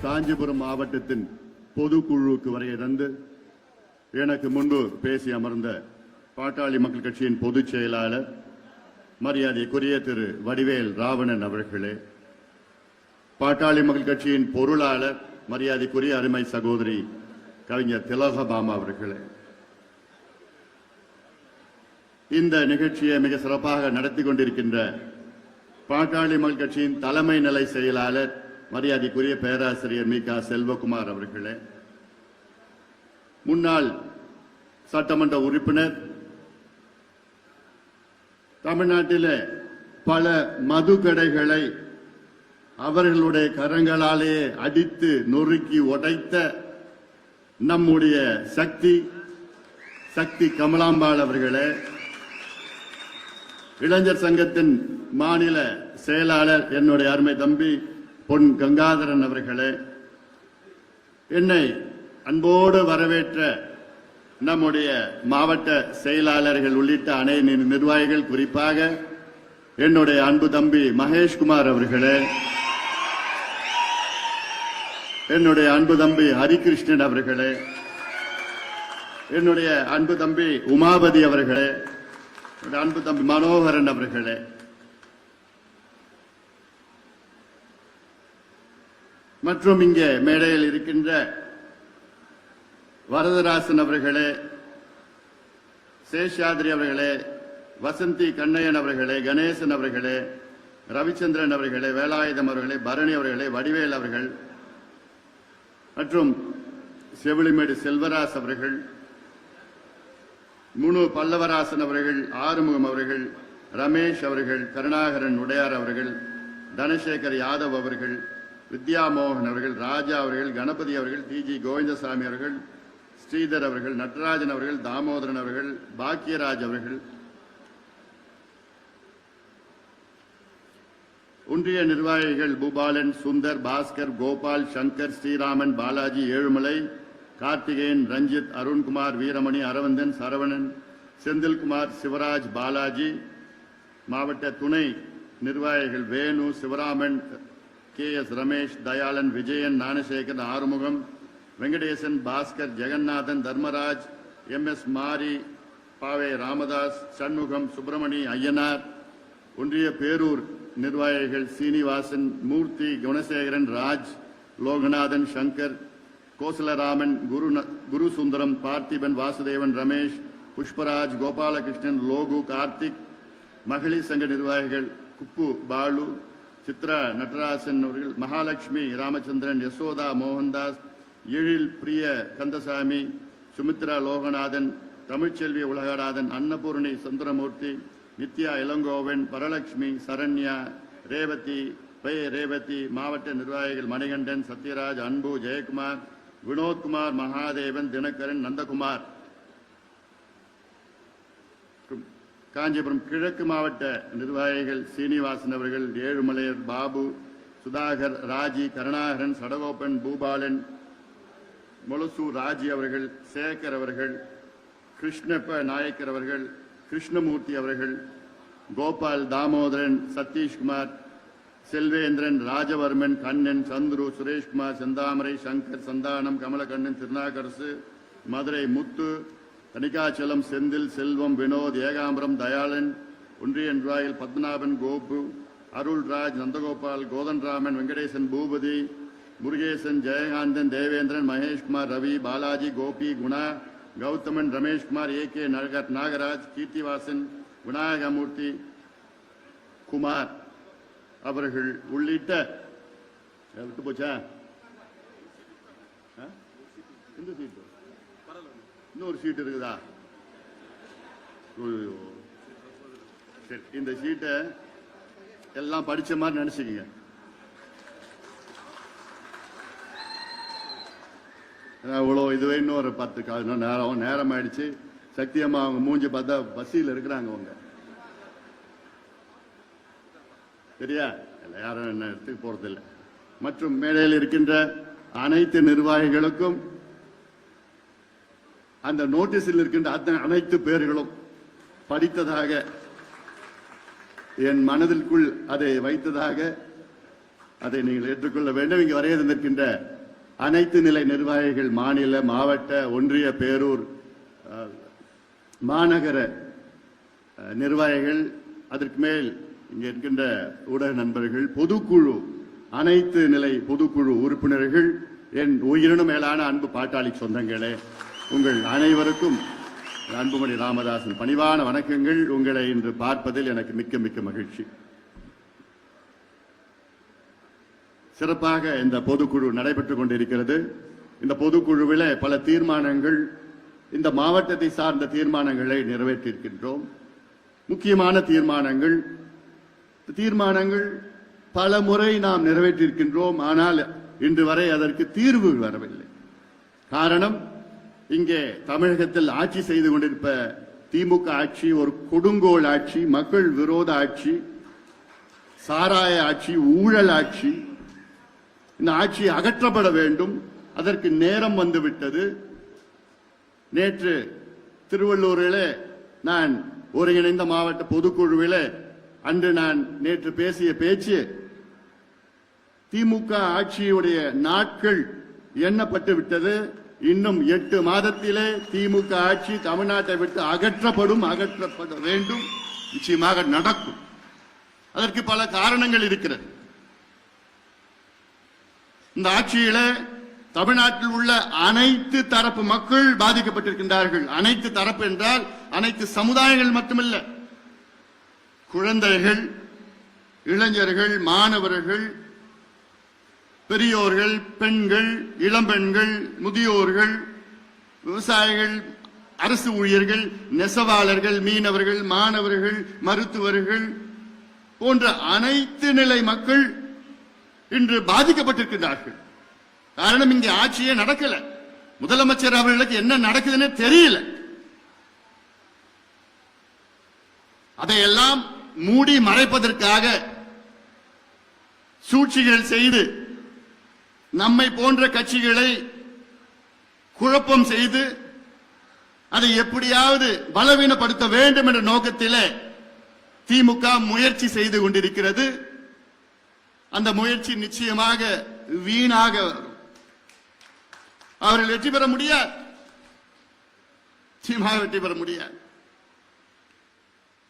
காஞ்சிபுரம் மாவட்டத்தின் பொதுக்குழுவுக்கு வருகை தந்து எனக்கு முன்பு பேசி அமர்ந்த பாட்டாளி மக்கள் கட்சியின் பொதுச் செயலாளர் மரியாதைக்குரிய திரு வடிவேல் ராவணன் அவர்களே, பாட்டாளி மக்கள் கட்சியின் பொருளாளர் மரியாதைக்குரிய அருமை சகோதரி கவிஞர் திலகபாமா அவர்களே, இந்த நிகழ்ச்சியை மிக சிறப்பாக நடத்தி கொண்டிருக்கின்ற பாட்டாளி மக்கள் கட்சியின் தலைமை நிலை செயலாளர் மரியாதைக்குரிய பேராசிரியர் மீகா செல்வகுமார் அவர்களே, முன்னாள் சட்டமன்ற உறுப்பினர், தமிழ்நாட்டில் பல மதுக்கடைகளை அவர்களுடைய கரங்களாலேயே அடித்து நொறுக்கி உடைத்த நம்முடைய சக்தி கமலாம்பாள் அவர்களே, இளைஞர் சங்கத்தின் மாநில செயலாளர் என்னுடைய அருமை தம்பி பொன் கங்காதரன் அவர்களே, என்னை அன்போடு வரவேற்ற நம்முடைய மாவட்ட செயலாளர்கள் உள்ளிட்ட அனைத்து நிர்வாகிகள், குறிப்பாக என்னுடைய அன்பு தம்பி மகேஷ்குமார் அவர்களே, என்னுடைய அன்பு தம்பி ஹரிகிருஷ்ணன் அவர்களே, என்னுடைய அன்பு தம்பி உமாபதி அவர்களே, அன்பு தம்பி மனோகரன் அவர்களே, மற்றும் இங்கே மேடையில் இருக்கின்ற வரதராசன் அவர்களே, சேஷாத்ரி அவர்களே, வசந்தி கண்ணையன் அவர்களே, கணேசன் அவர்களே, ரவிச்சந்திரன் அவர்களே, வேலாயுதம் அவர்களே, பரணி அவர்களே, வடிவேல் அவர்கள் மற்றும் செவிலிமேடு செல்வராஜ் அவர்கள், முனு பல்லவராசன் அவர்கள், ஆறுமுகம் அவர்கள், ரமேஷ் அவர்கள், கருணாகரன் உடையார் அவர்கள், தனசேகர் யாதவ் அவர்கள், வித்யாமோகன் அவர்கள், ராஜா அவர்கள், கணபதி அவர்கள், டிஜி கோவிந்தசாமி அவர்கள், ஸ்ரீதர் அவர்கள், நடராஜன் அவர்கள், தாமோதரன் அவர்கள், பாக்கியராஜ் அவர்கள், ஒன்றிய நிர்வாகிகள் பூபாலன், சுந்தர், பாஸ்கர், கோபால், சங்கர், ஸ்ரீராமன், பாலாஜி, ஏழுமலை, கார்த்திகேயன், ரஞ்சித், அருண்குமார், வீரமணி, அரவிந்தன், சரவணன், செந்தில்குமார், சிவராஜ், பாலாஜி, மாவட்ட துணை நிர்வாகிகள் வேணு, சிவராமன், KS ரமேஷ், தயாளன், விஜயன், ஞானசேகர், ஆறுமுகம், வெங்கடேசன், பாஸ்கர், ஜெகநாதன், தர்மராஜ், MS மாரி, பாவே ராமதாஸ், சண்முகம், சுப்பிரமணி, ஐயனார், ஒன்றிய பேரூர் நிர்வாகிகள் சீனிவாசன், மூர்த்தி, குணசேகரன், ராஜ், லோகநாதன், சங்கர், கோசலராமன், குரு சுந்தரம், பார்த்திபன், வாசுதேவன், ரமேஷ், புஷ்பராஜ், கோபாலகிருஷ்ணன், லோகு, கார்த்திக், மகளிர் சங்க நிர்வாகிகள் குப்பு, பாலு, சித்ரா, நடராசன் அவர்கள், மகாலட்சுமி, ராமச்சந்திரன், யசோதா, மோகன்தாஸ், எழில், பிரிய, கந்தசாமி, சுமித்ரா, லோகநாதன், தமிழ்ச்செல்வி, உலகநாதன், அன்னபூர்ணி, சுந்தரமூர்த்தி, நித்யா, இளங்கோவன், வரலட்சுமி, சரண்யா, ரேவதி, ரேவதி, மாவட்ட நிர்வாகிகள் மணிகண்டன், சத்யராஜ், அன்பு, ஜெயக்குமார், வினோத்குமார், மகாதேவன், தினகரன், நந்தகுமார், காஞ்சிபுரம் கிழக்கு மாவட்ட நிர்வாகிகள் சீனிவாசன் அவர்கள், ஏழுமலையர், பாபு, சுதாகர், ராஜி, கருணாகரன், சடகோபன், பூபாலன், மொலசூர் ராஜி அவர்கள், சேகர் அவர்கள், கிருஷ்ணப்ப நாயக்கர் அவர்கள், கிருஷ்ணமூர்த்தி அவர்கள், கோபால், தாமோதரன், சதீஷ்குமார், செல்வேந்திரன், ராஜவர்மன், கண்ணன், சந்துரு, சுரேஷ்குமார், செந்தாமரை, சங்கர், சந்தானம், கமலக்கண்ணன், திருநாகரசு, மதுரை முத்து, தனிகாச்சலம், செந்தில், செல்வம், வினோத், ஏகாம்பரம், தயாளன், ஒன்றிய நிர்வாகிகள் பத்மநாபன், கோபு, அருள்ராஜ், நந்தகோபால், கோதன்ராமன், வெங்கடேசன், பூபதி, முருகேசன், ஜெயகாந்தன், தேவேந்திரன், மகேஷ்குமார், ரவி, பாலாஜி, கோபி, குணா, கௌதமன், ரமேஷ்குமார், AK நாகராஜ், கீர்த்திவாசன், விநாயகமூர்த்தி, குமார் அவர்கள் உள்ளிட்ட விட்டு போச்சா இந்த சீட்டு இன்னொரு சீட்டு இருக்குதா? சரி, இந்த சீட்டை எல்லாம் படிச்ச மாதிரி நினைச்சுக்கீங்க. இவ்வளோ இதுவே இன்னொரு 10 நேரம் ஆயிடுச்சு. சக்தி அம்மா அவங்க மூஞ்சி பார்த்தா பசியில் இருக்கிறாங்க. அவங்க சரியா? இல்லை, யாரும் என்ன எடுத்துக்க போறதில்லை. மற்றும் மேடையில் இருக்கின்ற அனைத்து நிர்வாகிகளுக்கும் அந்த நோட்டீஸில் இருக்கின்ற அனைத்து பேர்களும் படித்ததாக, என் மனதிற்குள் அதை வைத்ததாக, அதை நீங்கள் ஏற்றுக்கொள்ள வேண்டும். இங்கு வரைய நிற்கின்ற அனைத்து நிலை நிர்வாகிகள், மாநில, மாவட்ட, ஒன்றிய, பேரூர், மாநகர நிர்வாகிகள், அதற்கு மேல் இங்கே இருக்கின்ற ஊடக நண்பர்கள், பொதுக்குழு, அனைத்து நிலை பொதுக்குழு உறுப்பினர்கள், என் உயிரினும் மேலான அன்பு பாட்டாளி சொந்தங்களே, உங்கள் அனைவருக்கும் அன்புமணி ராமதாசன் பணிவான வணக்கங்கள். உங்களை இன்று பார்ப்பதில் எனக்கு மிக்க மிக்க மகிழ்ச்சி. சிறப்பாக இந்த பொதுக்குழு நடைபெற்றுக் கொண்டிருக்கிறது. இந்த பொதுக்குழுவில் பல தீர்மானங்கள், இந்த மாவட்டத்தை சார்ந்த தீர்மானங்களை நிறைவேற்றியிருக்கின்றோம். முக்கியமான தீர்மானங்கள் பல முறை நாம் நிறைவேற்றியிருக்கின்றோம். ஆனால் இன்று வரை அதற்கு தீர்வு வரவில்லை. காரணம், இங்கே தமிழகத்தில் ஆட்சி செய்து கொண்டிருப்ப திமுக ஆட்சி ஒரு கொடுங்கோல் ஆட்சி, மக்கள் விரோத ஆட்சி, சாராய ஆட்சி, ஊழல் ஆட்சி. இந்த ஆட்சி அகற்றப்பட வேண்டும். அதற்கு நேரம் வந்துவிட்டது. நேற்று திருவள்ளூரில் நான் ஒருங்கிணைந்த மாவட்ட பொதுக்குழுவில் அன்று நான் நேற்று பேசிய பேச்சு, திமுக ஆட்சியுடைய நாட்கள் எண்ணப்பட்டு விட்டது. இன்னும் 8 மாதத்திலே திமுக ஆட்சி தமிழ்நாட்டை விட்டு அகற்றப்பட வேண்டும். நிச்சயமாக நடக்கும். அதற்கு பல காரணங்கள் இருக்கிறது. இந்த ஆட்சியில தமிழ்நாட்டில் உள்ள அனைத்து தரப்பு மக்கள் பாதிக்கப்பட்டிருக்கின்றார்கள். அனைத்து தரப்பு என்றால் அனைத்து சமுதாயங்கள் மட்டுமல்ல, குழந்தைகள், இளைஞர்கள், மாணவர்கள், பெரியோர்கள், பெண்கள், இளம்பெண்கள், முதியோர்கள், விவசாயிகள், அரசு ஊழியர்கள், நெசவாளர்கள், மீனவர்கள், மாணவர்கள், மருத்துவர்கள் போன்ற அனைத்து நிலை மக்கள் இன்று பாதிக்கப்பட்டிருக்கிறார்கள். காரணம், இங்கே ஆட்சியே நடக்கல. முதலமைச்சர் அவர்களுக்கு என்ன நடக்குதுன்னு தெரியல. அதையெல்லாம் மூடி மறைப்பதற்காக சூழ்ச்சிகள் செய்து நம்மை போன்ற கட்சிகளை குழப்பம் செய்து அதை எப்படியாவது பலவீனப்படுத்த வேண்டும் என்ற நோக்கத்தில் திமுக முயற்சி செய்து கொண்டிருக்கிறது. அந்த முயற்சி நிச்சயமாக வீணாக அவர்கள் வெற்றி பெற முடியாது. நிச்சயமாக வெற்றி பெற முடியாது.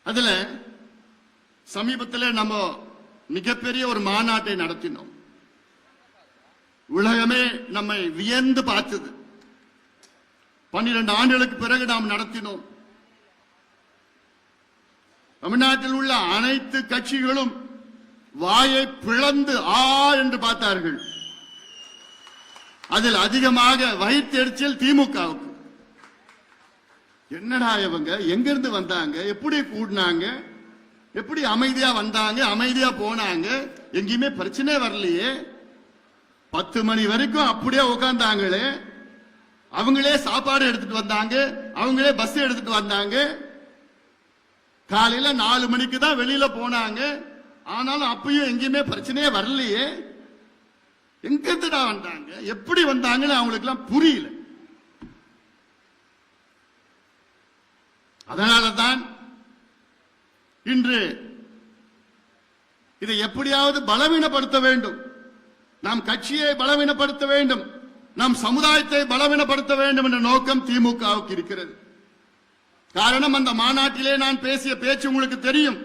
அதுல சமீபத்தில் நம்ம மிகப்பெரிய ஒரு மாநாட்டை நடத்தினோம். உலகமே நம்மை வியந்து பார்த்தது. 12 ஆண்டுகளுக்கு பிறகு நாம் நடத்தினோம். தமிழ்நாட்டில் உள்ள அனைத்து கட்சிகளும் வாயை பிளந்து ஆ என்று பார்த்தார்கள். அதில் அதிகமாக வயிற்றெரிச்சல் திமுகவுக்கு. என்னடா இவங்க எங்கிருந்து வந்தாங்க, எப்படி கூடினாங்க, எப்படி அமைதியா வந்தாங்க, அமைதியா போனாங்க, எங்கேயுமே பிரச்சனை வரலையே, 10 மணி வரைக்கும் அப்படியே உட்கார்ந்தாங்களே, அவங்களே சாப்பாடு எடுத்துட்டு வந்தாங்க, அவங்களே பஸ் எடுத்துட்டு வந்தாங்க, காலையில 4 மணிக்கு தான் வெளியில போனாங்க, ஆனாலும் அப்பயும் எங்கேயுமே பிரச்சனையே வரலையே, எங்கிருந்துடா வந்தாங்க, எப்படி வந்தாங்கன்னு அவங்களுக்கு எல்லாம் புரியல. அதனாலதான் இன்று இதை எப்படியாவது பலவீனப்படுத்த வேண்டும், நாம் கட்சியை பலவீனப்படுத்த வேண்டும், நம் சமுதாயத்தை பலவீனப்படுத்த வேண்டும் என்ற நோக்கம் திமுகவுக்கு இருக்கிறது. காரணம், அந்த மாநாட்டிலே நான் பேசிய பேச்சு உங்களுக்கு தெரியும்.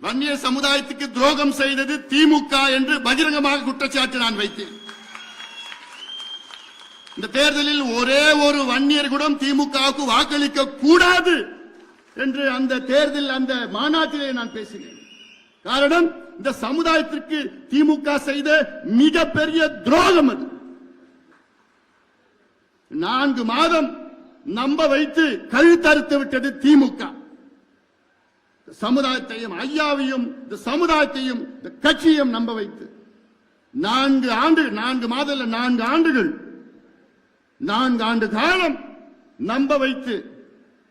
வன்னிய சமுதாயத்துக்கு துரோகம் செய்தது திமுக என்று பகிரங்கமாக குற்றச்சாட்டு நான் வைத்தேன். இந்த தேர்தலில் ஒரே ஒரு வன்னியர் கூட திமுகவுக்கு வாக்களிக்க கூடாது என்று அந்த தேர்தல் அந்த மாநாட்டிலே நான் பேசினேன். காரணம், இந்த சமுதாயத்திற்கு திமுக செய்த மிகப்பெரிய துரோகம் அது. 4 மாதம் நம்ப வைத்து கழுத்தறுத்து விட்டது திமுக. சமுதாயத்தையும், ஐயாவையும், இந்த சமுதாயத்தையும், இந்த கட்சியையும் நம்ப வைத்து 4 ஆண்டுகள் 4 ஆண்டு காலம் நம்ப வைத்து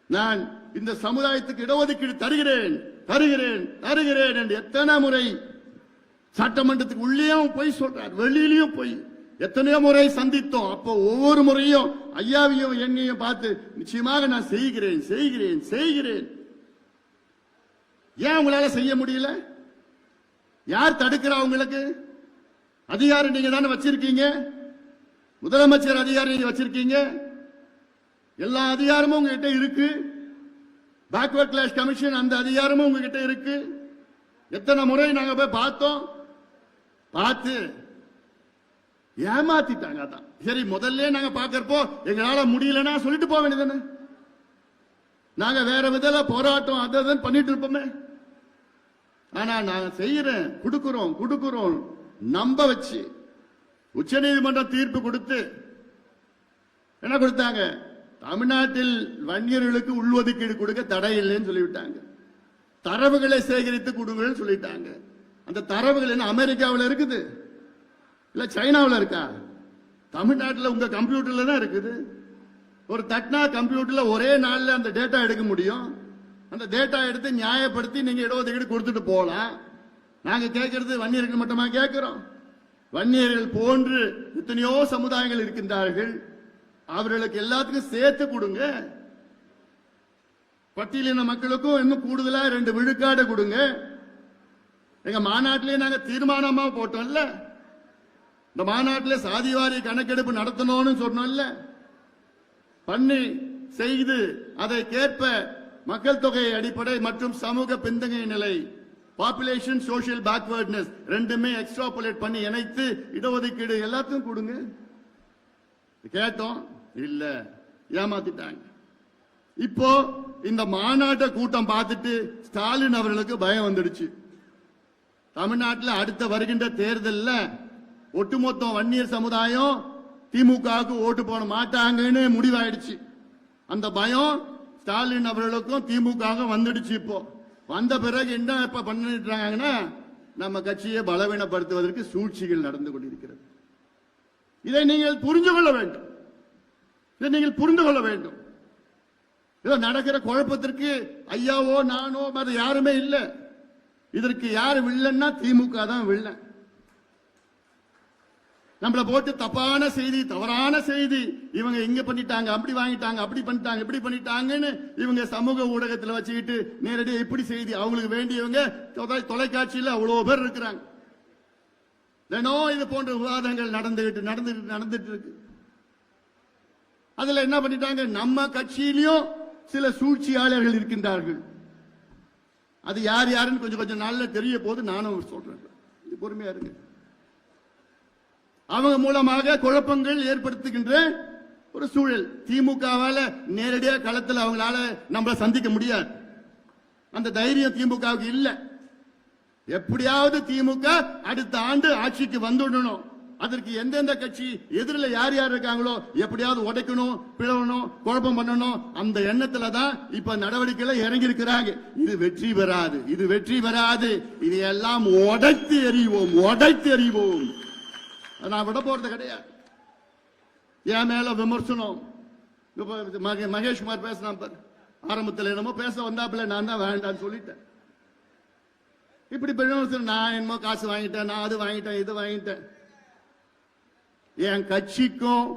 நான் இந்த சமுதாயத்துக்கு இடஒதுக்கீடு தருகிறேன் தருகிறேன் தருகிறேன் என்று எத்தனை முறை சட்டமன்றத்துக்கு உள்ளேயும் போய் சொல்றார், வெளியிலையும் போய் எத்தனையோ முறை சந்தித்தோம். அப்போ ஒவ்வொரு முறையும் ஐயாவையும் என்னையும் பார்த்து நிச்சயமாக நான் செய்கிறேன் செய்கிறேன் செய்கிறேன். ஏன் உங்களால செய்ய முடியல? யார் தடுக்கிறா? உங்களுக்கு அதிகாரம் நீங்க தானே வச்சிருக்கீங்க. முதலமைச்சர் அதிகாரம் நீங்க வச்சிருக்கீங்க, எல்லா அதிகாரமும் உங்ககிட்ட இருக்கு. பேக்வர்ட் கிளாஸ் கமிஷன் அந்த அதிகாரமும் உங்ககிட்ட இருக்கு. எத்தனை முறை நாங்க போய் பார்த்தோம், பார்த்து ஏமாத்திட்டாங்க. அதான் சரி, முதல்ல நாங்க பாக்கிறப்போ எங்களால முடியலன்னா சொல்லிட்டு போக வேண்டியதானே. நாங்க வேற விதத்துல போராட்டம் அதான் பண்ணிட்டு இருப்போமே. ஆனா நாங்க செய்யறேன், கொடுக்கிறோம் நம்ப வச்சு உச்சநீதிமன்றம் தீர்ப்பு கொடுத்து என்ன கொடுத்தாங்க, தமிழ்நாட்டில் வன்னியர்களுக்கு உள்ஒதுக்கீடு கொடுக்க தடை இல்லைன்னு சொல்லிவிட்டாங்க. தரவுகளை சேகரித்து கொடுங்கன்னு சொல்லிட்டாங்க. அந்த தரவுகள் என்ன அமெரிக்காவில் இருக்குது இல்ல சைனாவில் இருக்கா? தமிழ்நாட்டில் உங்க கம்ப்யூட்டர்ல தான் இருக்குது. ஒரு தட்னா கம்ப்யூட்டர்ல ஒரே நாள்ல அந்த டேட்டா எடுக்க முடியும். அந்த டேட்டா எடுத்து நியாயப்படுத்தி நீங்க இடஒதுக்கீடு கொடுத்துட்டு போகலாம். நாங்க கேட்கறது வன்னியர்கள் மட்டுமா கேட்கிறோம்? வன்னியர்கள் போன்று எத்தனையோ சமுதாயங்கள் இருக்கின்றார்கள். அவர்களுக்கு எல்லாத்துக்கும் சேர்த்து கொடுங்க. பட்டியலின மக்களுக்கும் இன்னும் கூடுதலா 2 விழுக்காடு கொடுங்க. எங்க மாநாட்டிலே நாங்க தீர்மானமா போட்டோம்ல, இந்த மாநாட்டிலே சாதிவாரி கணக்கெடுப்பு நடத்தணும்னு சொன்னோம்ல, பண்ணி செய்து அதை கேட்ப மக்கள் தொகை அடிப்படை மற்றும் சமூக பின்தங்கிய நிலை, பாப்புலேஷன் சோசியல் பேக்வர்ட்னஸ் ரெண்டுமே எக்ஸ்ட்ராபுலேட் பண்ணி இணைத்து இடஒதுக்கீடு எல்லாத்தையும் கொடுங்க கேட்டோம். இல்ல, ஏமாத்திட்டாங்க. இப்போ இந்த மாநாட்ட கூட்டம் பார்த்துட்டு ஸ்டாலின் அவர்களுக்கு பயம் வந்துடுச்சு. தமிழ்நாட்டில் அடுத்த வருகின்ற தேர்தலில் ஒட்டுமொத்த வன்னியர் சமுதாயம் திமுகவுக்கு ஓட்டு போட மாட்டாங்கன்னு முடிவாயிடுச்சு. அந்த பயம் ஸ்டாலின் அவர்களுக்கும் திமுக வந்துடுச்சு. இப்போ வந்த பிறகு என்ன இப்ப பண்ணிட்டாங்கன்னா, நம்ம கட்சியை பலவீனப்படுத்துவதற்கு சூழ்ச்சிகள் நடந்து கொண்டிருக்கிறது. இதை நீங்கள் புரிந்து கொள்ள வேண்டும். இதோ நடக்கிற குழப்பத்திற்கு ஐயாவோ நானோ அது யாருமே இல்லை. இதற்கு யாரு வில்லன்னா திமுக தான் வில்லன். நம்மள போட்டு தப்பான செய்தி, தவறான செய்தி, இவங்க இங்க பண்ணிட்டாங்க, அப்படி வாங்கிட்டாங்க, அப்படி பண்ணிட்டாங்க, இப்படி பண்ணிட்டாங்கன்னு இவங்க சமூக ஊடகத்தில் வச்சுக்கிட்டு நேரடியாக இப்படி செய்தி அவங்களுக்கு வேண்டியவங்க தொலைக்காட்சியில் அவ்வளவு பேர் இருக்கிறாங்க. தினம் இது போன்ற விவாதங்கள் நடந்துட்டு இருக்கு. அதுல என்ன பண்ணிட்டாங்க, நம்ம கட்சியிலையும் சில சூழ்ச்சியாளர்கள் இருக்கின்றார்கள். அது யார் யாருன்னு கொஞ்சம் நாள்ல தெரிய போது நானும் சொல்றேன். பொறுமையா இருக்கு. அவங்க மூலமாக குழப்பங்கள் ஏற்படுத்துகின்ற ஒரு சூழல். திமுகவால நேரடியாக களத்தில் அவங்களால நம்மள சந்திக்க முடியாது. அந்த தைரியம் திமுகவுக்கு இல்ல. எப்படியாவது திமுக அடுத்த ஆண்டு ஆட்சிக்கு வந்துடணும். அதற்கு எந்தெந்த கட்சி எதிரில் யார் யார் இருக்காங்களோ எப்படியாவது உடைக்கணும், பிளவணும், குழப்பம் பண்ணணும். அந்த எண்ணத்துல தான் இப்ப நடவடிக்கைகளை இறங்கி இருக்கிறாங்க. இது வெற்றி பெறாது. இது எல்லாம் உடைத்து எறிவோம். நான் விட போறது கிடையாது. என் மேல விமர்சனம். மகேஷ்குமார் பேசினான் பாரு, ஆரம்பத்தில் என்னமோ பேச வந்தாப்புல நான் தான் வேண்டான்னு சொல்லிட்டேன். இப்படி நான் என்னமோ காசு வாங்கிட்டேன், நான் அது வாங்கிட்டேன், இது வாங்கிட்டேன். என் கட்சிக்கும்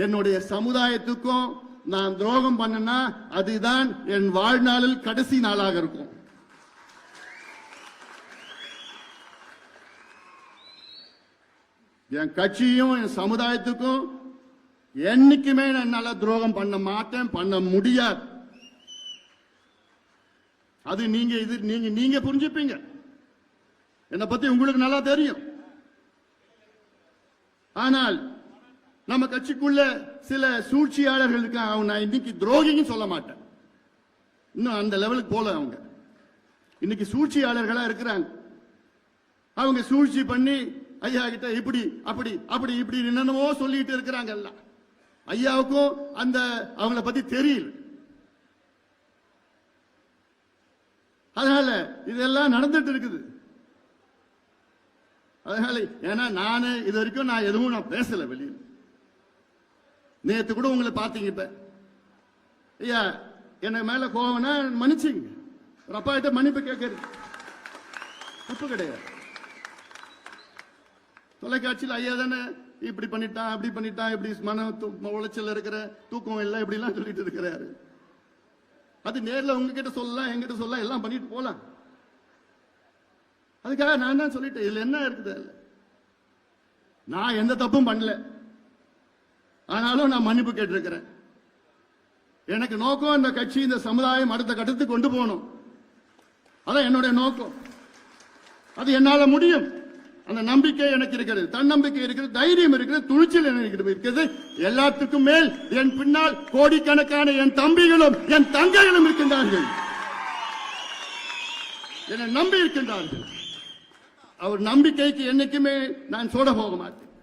என்னுடைய சமுதாயத்துக்கும் நான் துரோகம் பண்ணனா அதுதான் என் வாழ்நாளில் கடைசி நாளாக இருக்கும். என் கட்சியும் என் சமுதாயத்துக்கும் என்னைக்குமே என்னால துரோகம் பண்ண மாட்டேன், பண்ண முடியாது. அது நீங்க புரிஞ்சுப்பீங்க. என்னை பத்தி உங்களுக்கு நல்லா தெரியும். ஆனால் நம்ம கட்சிக்குள்ள சில சூழ்ச்சியாளர்கள் இருக்காங்க. நான் இன்னைக்கு துரோகின்னு சொல்ல மாட்டேன், இன்னும் அந்த லெவலுக்கு போல. அவங்க இன்னைக்கு சூழ்ச்சியாளர்களா இருக்கிறாங்க. அவங்க சூழ்ச்சி பண்ணி ஐயா கிட்ட இப்படி அப்படி இப்படி என்னென்னமோ சொல்லிட்டு இருக்கிறாங்க. எல்லாம் ஐயாவுக்கும் அந்த அவங்கள பத்தி தெரியல. அதனால இதெல்லாம் நடந்துட்டு இருக்குது. அதனால ஏன்னா நானு இது வரைக்கும் எதுவும் பேசல வெளியில். நேத்து கூட உங்களை பார்த்தீங்க. இப்ப ஐயா என்ன மேல கோவம்னா மன்னிச்சுங்க. ஒரு அப்பா கிட்ட மன்னிப்பு கேட்கறது தப்பு கிடையாது. தொலைக்காட்சியில் ஐயா தானே இப்படி பண்ணிட்டான், அப்படி பண்ணிட்டான், இப்படி மன உளைச்சல் இருக்கிற, தூக்கம் இல்லை, இப்படி எல்லாம் சொல்லிட்டு இருக்கிறாரு. அது நேரில் உங்ககிட்ட சொல்லலாம், எங்கிட்ட சொல்லலாம், எல்லாம் பண்ணிட்டு போலாம். அதுக்காக நான் தான் சொல்லிட்டேன். இதுல என்ன இருக்குது? நான் எந்த தப்பும் பண்ணல. ஆனாலும் நான் மன்னிப்பு கேட்டிருக்கிறேன். எனக்கு நோக்கம் இந்த கட்சி இந்த சமுதாயம் அடுத்த கட்டத்துக்கு கொண்டு போகணும். அதான் என்னுடைய நோக்கம். அது என்னால முடியும். அந்த நம்பிக்கை எனக்கு இருக்கிறது, தன்னம்பிக்கை இருக்கிறது, தைரியம் இருக்கிறது, துணிச்சல் எனக்கு இருக்கிறது. எல்லாத்துக்கும் மேல் என் பின்னால் கோடிக்கணக்கான என் தம்பிகளும் என் தங்கைகளும் இருக்கின்றார்கள், என்னை நம்பி இருக்கின்றார்கள். அவர் நம்பிக்கைக்கு என்னைக்குமே நான் சோட போக மாட்டேன்.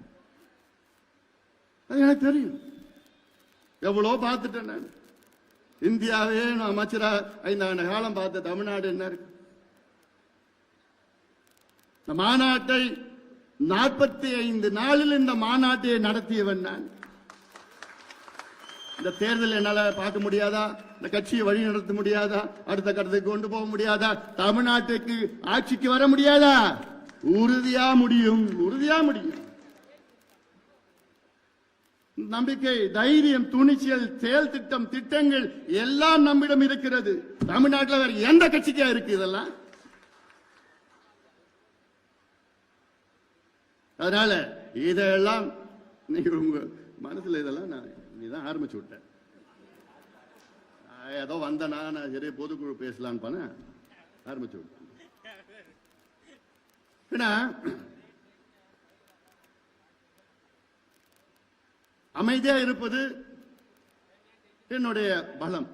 அது எனக்கு தெரியும். எவ்வளவு பார்த்துட்டேன் நான். இந்தியாவே நான் அமைச்சரா 5 ஆண்டு காலம் பார்த்த தமிழ்நாடு என்ன இருக்கு? இந்த மாநாட்டை 45 நாளில் இந்த மாநாட்டை நடத்தியவன் நான். இந்த தேர்தல் என்னால பார்க்க முடியாதா? இந்த கட்சியை வழி நடத்த முடியாதா? அடுத்த கட்டத்துக்கு கொண்டு போக முடியாதா? தமிழ்நாட்டுக்கு ஆட்சிக்கு வர முடியாதா? உறுதியா முடியும், உறுதியா முடியும். நம்பிக்கை, தைரியம், துணிச்சல், செயல் திட்டம், திட்டங்கள் எல்லாம் நம்மிடம் இருக்கிறது. தமிழ்நாட்டில் வேற எந்த கட்சிக்கா இருக்கு இதெல்லாம்? அதனால இதெல்லாம் நீங்க உங்க மனசுல இதெல்லாம் நான் நீதான் ஆரம்பிச்சு விட்டேன். ஏதோ வந்தனா நான் சரி பொதுக்குழு பேசலான்னு பண்ண ஆரம்பிச்சு விட்டேன். அமைதியா இருப்பது என்னுடைய பலம்,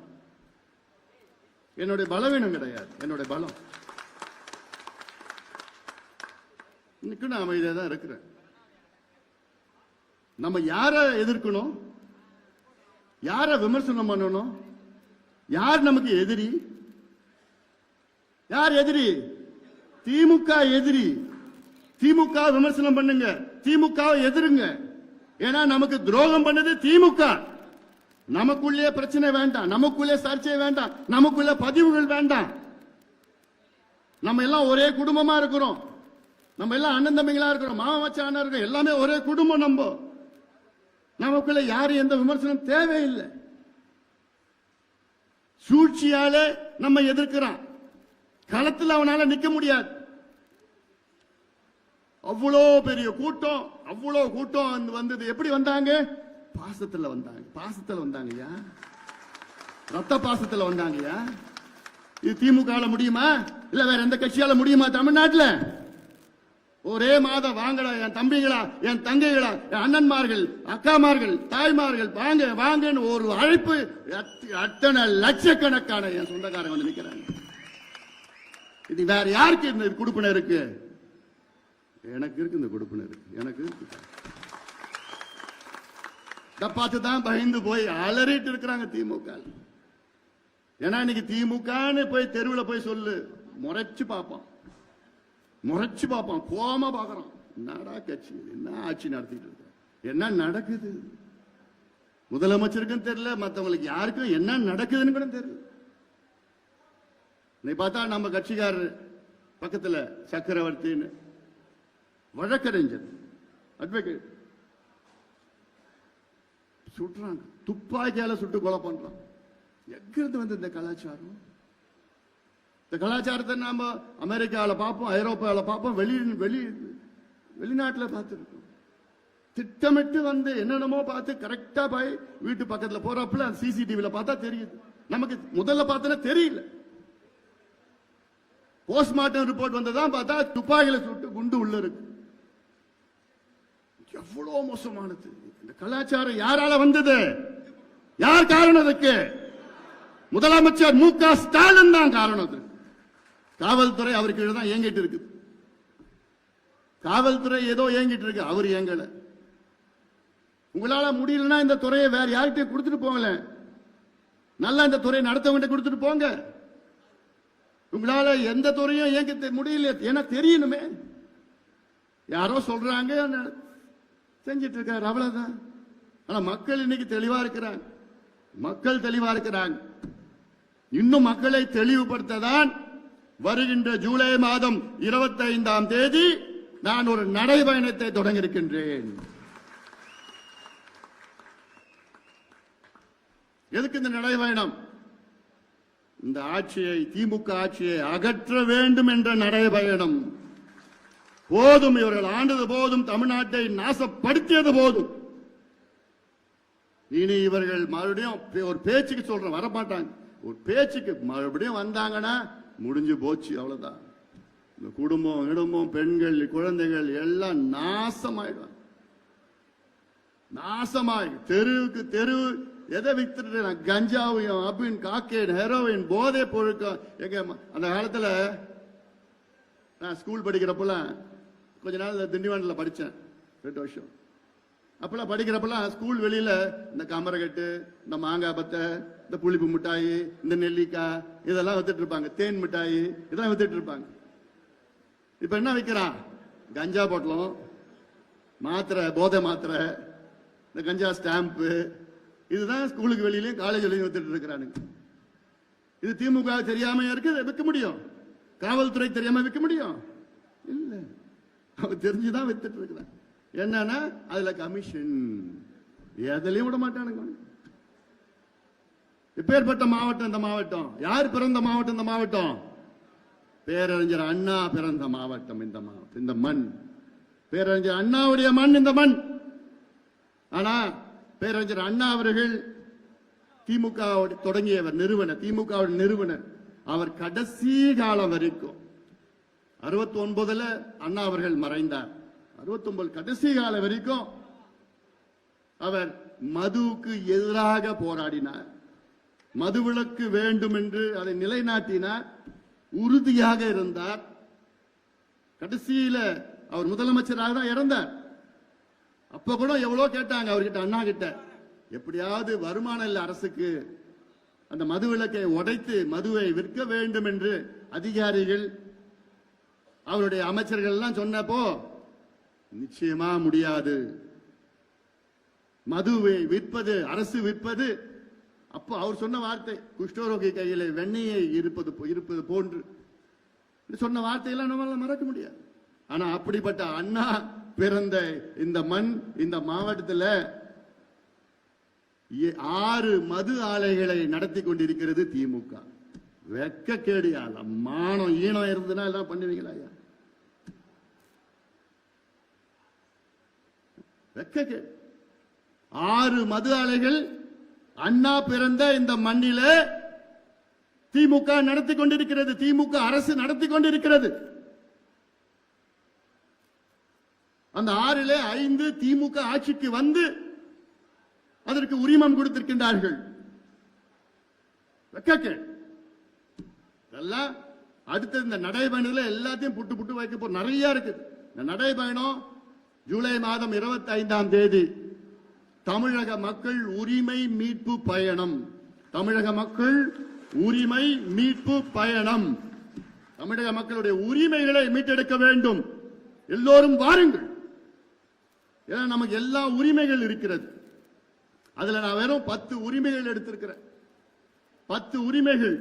என்னுடைய பலவீனம் கிடையாது, என்னுடைய பலம். இன்னைக்கு நான் அமைதியா தான் இருக்கிறேன். நம்ம யார எதிர்க்கணும், யார விமர்சனம் பண்ணணும், யார் நமக்கு எதிரி? யார் எதிரி? திமுக எதிரி. திமுக விமர்சனம் பண்ணுங்க, திமுக எதிருங்க. ஏன்னா நமக்கு துரோகம் பண்ணது திமுக. நமக்குள்ளே பிரச்சனை வேண்டாம், நமக்குள்ளே சர்ச்சை வேண்டாம், நமக்குள்ள பதிவுகள் வேண்டாம். நம்ம எல்லாம் ஒரே குடும்பமா இருக்கிறோம், நம்ம எல்லாம் அண்ணன் தம்பிகளா இருக்கிறோம், மாமா மச்சானா இருக்கிறோம், எல்லாமே ஒரே குடும்பம். நமக்குள்ள யாரும் எந்த விமர்சனம் தேவையில்லை. சூழ்ச்சியாலே நம்ம எதிர்க்கிறான், களத்தில் அவனால நிக்க முடியாது. அவ்வளோ பெரிய கூட்டம், அவ்வளோ கூட்டம் வந்தது. எப்படி வந்தாங்க? பாசத்துல வந்தாங்க, பாசத்துல வந்தாங்கய்யா, ரத்த பாசத்துல வந்தாங்கய்யா. இது திமுக முடியுமா? இல்ல வேற எந்த கட்சியால முடியுமா? தமிழ்நாட்டில் ஒரே மாதம் வாங்கடா என் தம்பிகளா, என் தங்கைகளா, என் அண்ணன்மார்கள், அக்காமார்கள், தாய்மார்கள், வாங்க வாங்கன்னு ஒரு அழைப்பு. அத்தனை லட்சக்கணக்கான என் சொந்தக்காரங்க வந்து நிக்கிறாங்க. இது வேற யாருக்கு இந்த கொடுப்பினை இருக்கு? எனக்கு இருக்கு, இந்த கொடுப்பினை இருக்கு, எனக்கு இருக்கு. பார்த்து தான் பயந்து போய் அலறிட்டு இருக்கிறாங்க திமுக. ஏன்னா இன்னைக்கு திமுகன்னு போய் தெருவில் போய் சொல்லு, முறைச்சு பார்ப்பான், முறைச்சு பார்ப்பான், கோமா பார்க்கறான். என்னடா கட்சி, என்ன ஆட்சி நடத்திட்டு இருக்க, என்ன நடக்குது? முதலமைச்சருக்கும் தெரியல, மற்றவங்களுக்கு யாருக்கும் என்ன நடக்குதுன்னு கூட தெரியல. நீ பார்த்தா நம்ம கட்சிக்காரர் பக்கத்துல சக்கரவர்த்தின்னு வழக்கறிஞர், அட்வொகேட், சுட்டுறாங்க, துப்பாக்கியால சுட்டு கொலை பண்றான். எங்கிருந்து வந்து இந்த கலாச்சாரம்? இந்த கலாச்சாரத்தை நாம அமெரிக்காவில் பார்ப்போம், ஐரோப்பாவில் பார்ப்போம், வெளிநாட்டில் பார்த்துருக்கோம். திட்டமிட்டு வந்து என்னென்னமோ பார்த்து கரெக்டா போய் வீட்டு பக்கத்தில் போறப்பல சிசிடிவில பார்த்தா தெரியுது. நமக்கு முதல்ல பார்த்தா தெரியல. போஸ்ட்மார்ட்டம் ரிப்போர்ட் வந்ததான் பார்த்தா துப்பாக்கியில சுட்டு குண்டு உள்ள இருக்கு. எவ்வளவு மோசமானது இந்த கலாச்சாரம். யாரால வந்தது? யார் காரணம்? அதுக்கு முதலமைச்சர் மு.க. ஸ்டாலின் தான் காரணம். காவல்துறை அவருக்கு தான் இயங்கிட்டு இருக்கு. காவல்துறை ஏதோ இயங்கிட்டு இருக்கு, அவர் இயங்கல. உங்களால முடியலன்னா இந்த துறையை வேற யார்கிட்ட கொடுத்துட்டு போங்கல, நல்லா இந்த துறையை நடத்தவங்க கொடுத்துட்டு போங்க. உங்களால எந்த துறையும் இயங்க முடியல, ஏன்னா தெரியணுமே. யாரோ சொல்றாங்க செஞ்சிட்டு இருக்காரு, அவ்வளவுதான். ஆனா மக்கள் இன்னைக்கு தெளிவா இருக்கிறாங்க, மக்கள் தெளிவா இருக்கிறாங்க. இன்னும் மக்களை தெளிவுபடுத்ததான் வருகின்ற ஜூலை மாதம் 25ஆம் தேதி நான் ஒரு நடைபயணத்தை தொடங்க இருக்கின்றேன். எதுக்கு இந்த நடைபயணம்? இந்த ஆட்சியை, திமுக ஆட்சியை அகற்ற வேண்டும் என்ற நடைபயணம். போதும், இவர்கள் ஆண்டது போதும், தமிழ்நாட்டை நாசப்படுத்தியது போதும். இனி இவர்கள் மறுபடியும் ஒரு பேச்சுக்கு சொல்றேன் வரமாட்டாங்க. ஒரு பேச்சுக்கு மறுபடியும் வந்தாங்கன்னா முடிஞ்சு போச்சு, அவ்வளவுதான். இந்த குடும்பம் பெண்கள் குழந்தைகள் எல்லாம் நாசமாயிடும். நாசமாய் தெருவுக்கு தெரு எதை வித்துட்டு கஞ்சாவையும் அபின் காக்கேன் ஹெரோயின் போதை பொருட்கள். எங்க அந்த காலத்துல நான் ஸ்கூல் படிக்கிறப்பெல்லாம் கொஞ்ச நாள் திண்டிவனத்தில் படித்தேன் 2 வருஷம். அப்பெல்லாம் படிக்கிறப்பெல்லாம் ஸ்கூல் வெளியில இந்த கமரக்கட்டு, இந்த மாங்காய் பத்தை, இந்த புளிப்பு மிட்டாய், இந்த நெல்லிக்காய் இதெல்லாம் வித்துட்டு இருப்பாங்க. தேன் மிட்டாய் இதெல்லாம் வித்துட்டு இருப்பாங்க. இப்ப என்ன விற்கிறான்? கஞ்சா பொட்டலம், மாத்திரை, போதை மாத்திரை, இந்த கஞ்சா ஸ்டாம்பு, இதுதான் ஸ்கூலுக்கு வெளியிலயும் காலேஜ்லயும் வித்துட்டு இருக்கிறானுங்க. இது திமுக தெரியாம இருக்கு விற்க முடியும்? காவல்துறை தெரியாம விற்க முடியும்? இல்ல, அவன் தெரிஞ்சுதான் வித்துட்டு இருக்கிறான். என்னன்னா அதுல கமிஷன், எதுலயும் விட மாட்டானுங்க. இப்பேற்பட்ட மாவட்டம் இந்த மாவட்டம். யார் பிறந்த மாவட்டம் இந்த மாவட்டம்? பேரறிஞர் அண்ணா பிறந்த மாவட்டம் இந்த மாவட்டம், இந்த மண். பேரறிஞர் அண்ணாவுடைய மண் இந்த மண். ஆனா பேரறிஞர் அண்ணா அவர்கள் திமுக தொடங்கியவர், நிறுவனர், திமுக நிறுவனர். அவர் கடைசி காலம் வரைக்கும் 69 அண்ணா அவர்கள் மறைந்தார். 69 கடைசி காலம் வரைக்கும் அவர் மதுவுக்கு எதிராக போராடினார். மதுவிலக்கு வேண்டும் என்று அதை நிலைநாட்டினார். உறுதியாக இருந்தார். கடைசியில அவர் முதலமைச்சராக தான் இறந்தார். அப்ப கூட எவ்வளவு கேட்டாங்க அவர்கிட்ட, அண்ணா கிட்ட, எப்படியாவது வருமானம் இல்ல அரசுக்கு, அந்த மது விலக்கை உடைத்து மதுவை விற்க வேண்டும் என்று அதிகாரிகள் அவருடைய அமைச்சர்கள் எல்லாம் சொன்னப்போ நிச்சயமா முடியாது, மதுவை விற்பது அரசு விற்பது. அப்போ அவர் சொன்ன வார்த்தை, குஷ்டரோகி கையில வெண்ணெயை இருப்பது போன்று சொன்ன வார்த்தையெல்லாம் நம்மளால மறக்க முடியாது. ஆனா அப்படிப்பட்ட அண்ணா பிறந்த இந்த மண், இந்த மாவட்டத்தில் 6 மது ஆலைகளை நடத்தி கொண்டிருக்கிறது திமுக. வெக்கக்கேடு. மானம் ஈனம் இருந்ததுன்னா எல்லாம் பண்ணுவீங்களா? வெக்கக்கேடு. 6 மது ஆலைகள் அண்ணா பிறந்த இந்த மண்ணில திமுக நடத்தி கொண்டிருக்கிறது, திமுக அரசு நடத்தி கொண்டிருக்கிறது. அந்த 6ல் 5 திமுக ஆட்சிக்கு வந்து அதற்கு உரிமம் கொடுத்திருக்கின்றார்கள். அடுத்த இந்த நடைபயணத்தில் எல்லாத்தையும் புட்டு புட்டு வைக்க போற நிறைய இருக்கு. இந்த நடைபயணம் ஜூலை மாதம் 25ஆம் தேதி தமிழக மக்கள் உரிமை மீட்பு பயணம். தமிழக மக்கள் உரிமை மீட்பு பயணம். தமிழக மக்களுடைய உரிமைகளை மீட்டெடுக்க வேண்டும். எல்லோரும் வாருங்கள். ஏன்னா நமக்கு எல்லா உரிமைகள் இருக்கிறது. அதுல நான் வெறும் 10 உரிமைகள் எடுத்திருக்கிறேன். 10 உரிமைகள்.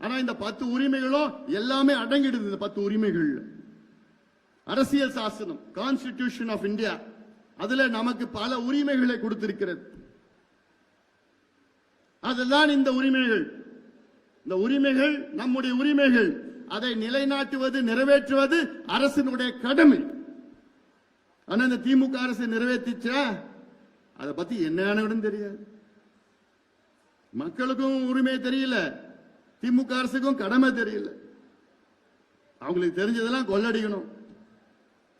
ஆனா இந்த 10 உரிமைகளும் எல்லாமே அடங்கிடுது. இந்த 10 உரிமைகள் அரசியல் சாசனம், கான்ஸ்டிடியூஷன் ஆஃப் இந்தியா, அதுல நமக்கு பல உரிமைகளை கொடுத்திருக்கிறது. அதுதான் இந்த உரிமைகள். இந்த உரிமைகள் நம்முடைய உரிமைகள். அதை நிலைநாட்டுவது, நிறைவேற்றுவது அரசினுடைய கடமை. ஆனா இந்த திமுக அரசு நிறைவேற்றிச்சா அதை பத்தி என்னன்னு தெரியாது. மக்களுக்கும் உரிமை தெரியல, திமுக அரசுக்கும் கடமை தெரியல. அவங்களுக்கு தெரிஞ்சதெல்லாம் கொள்ளடிக்கணும்,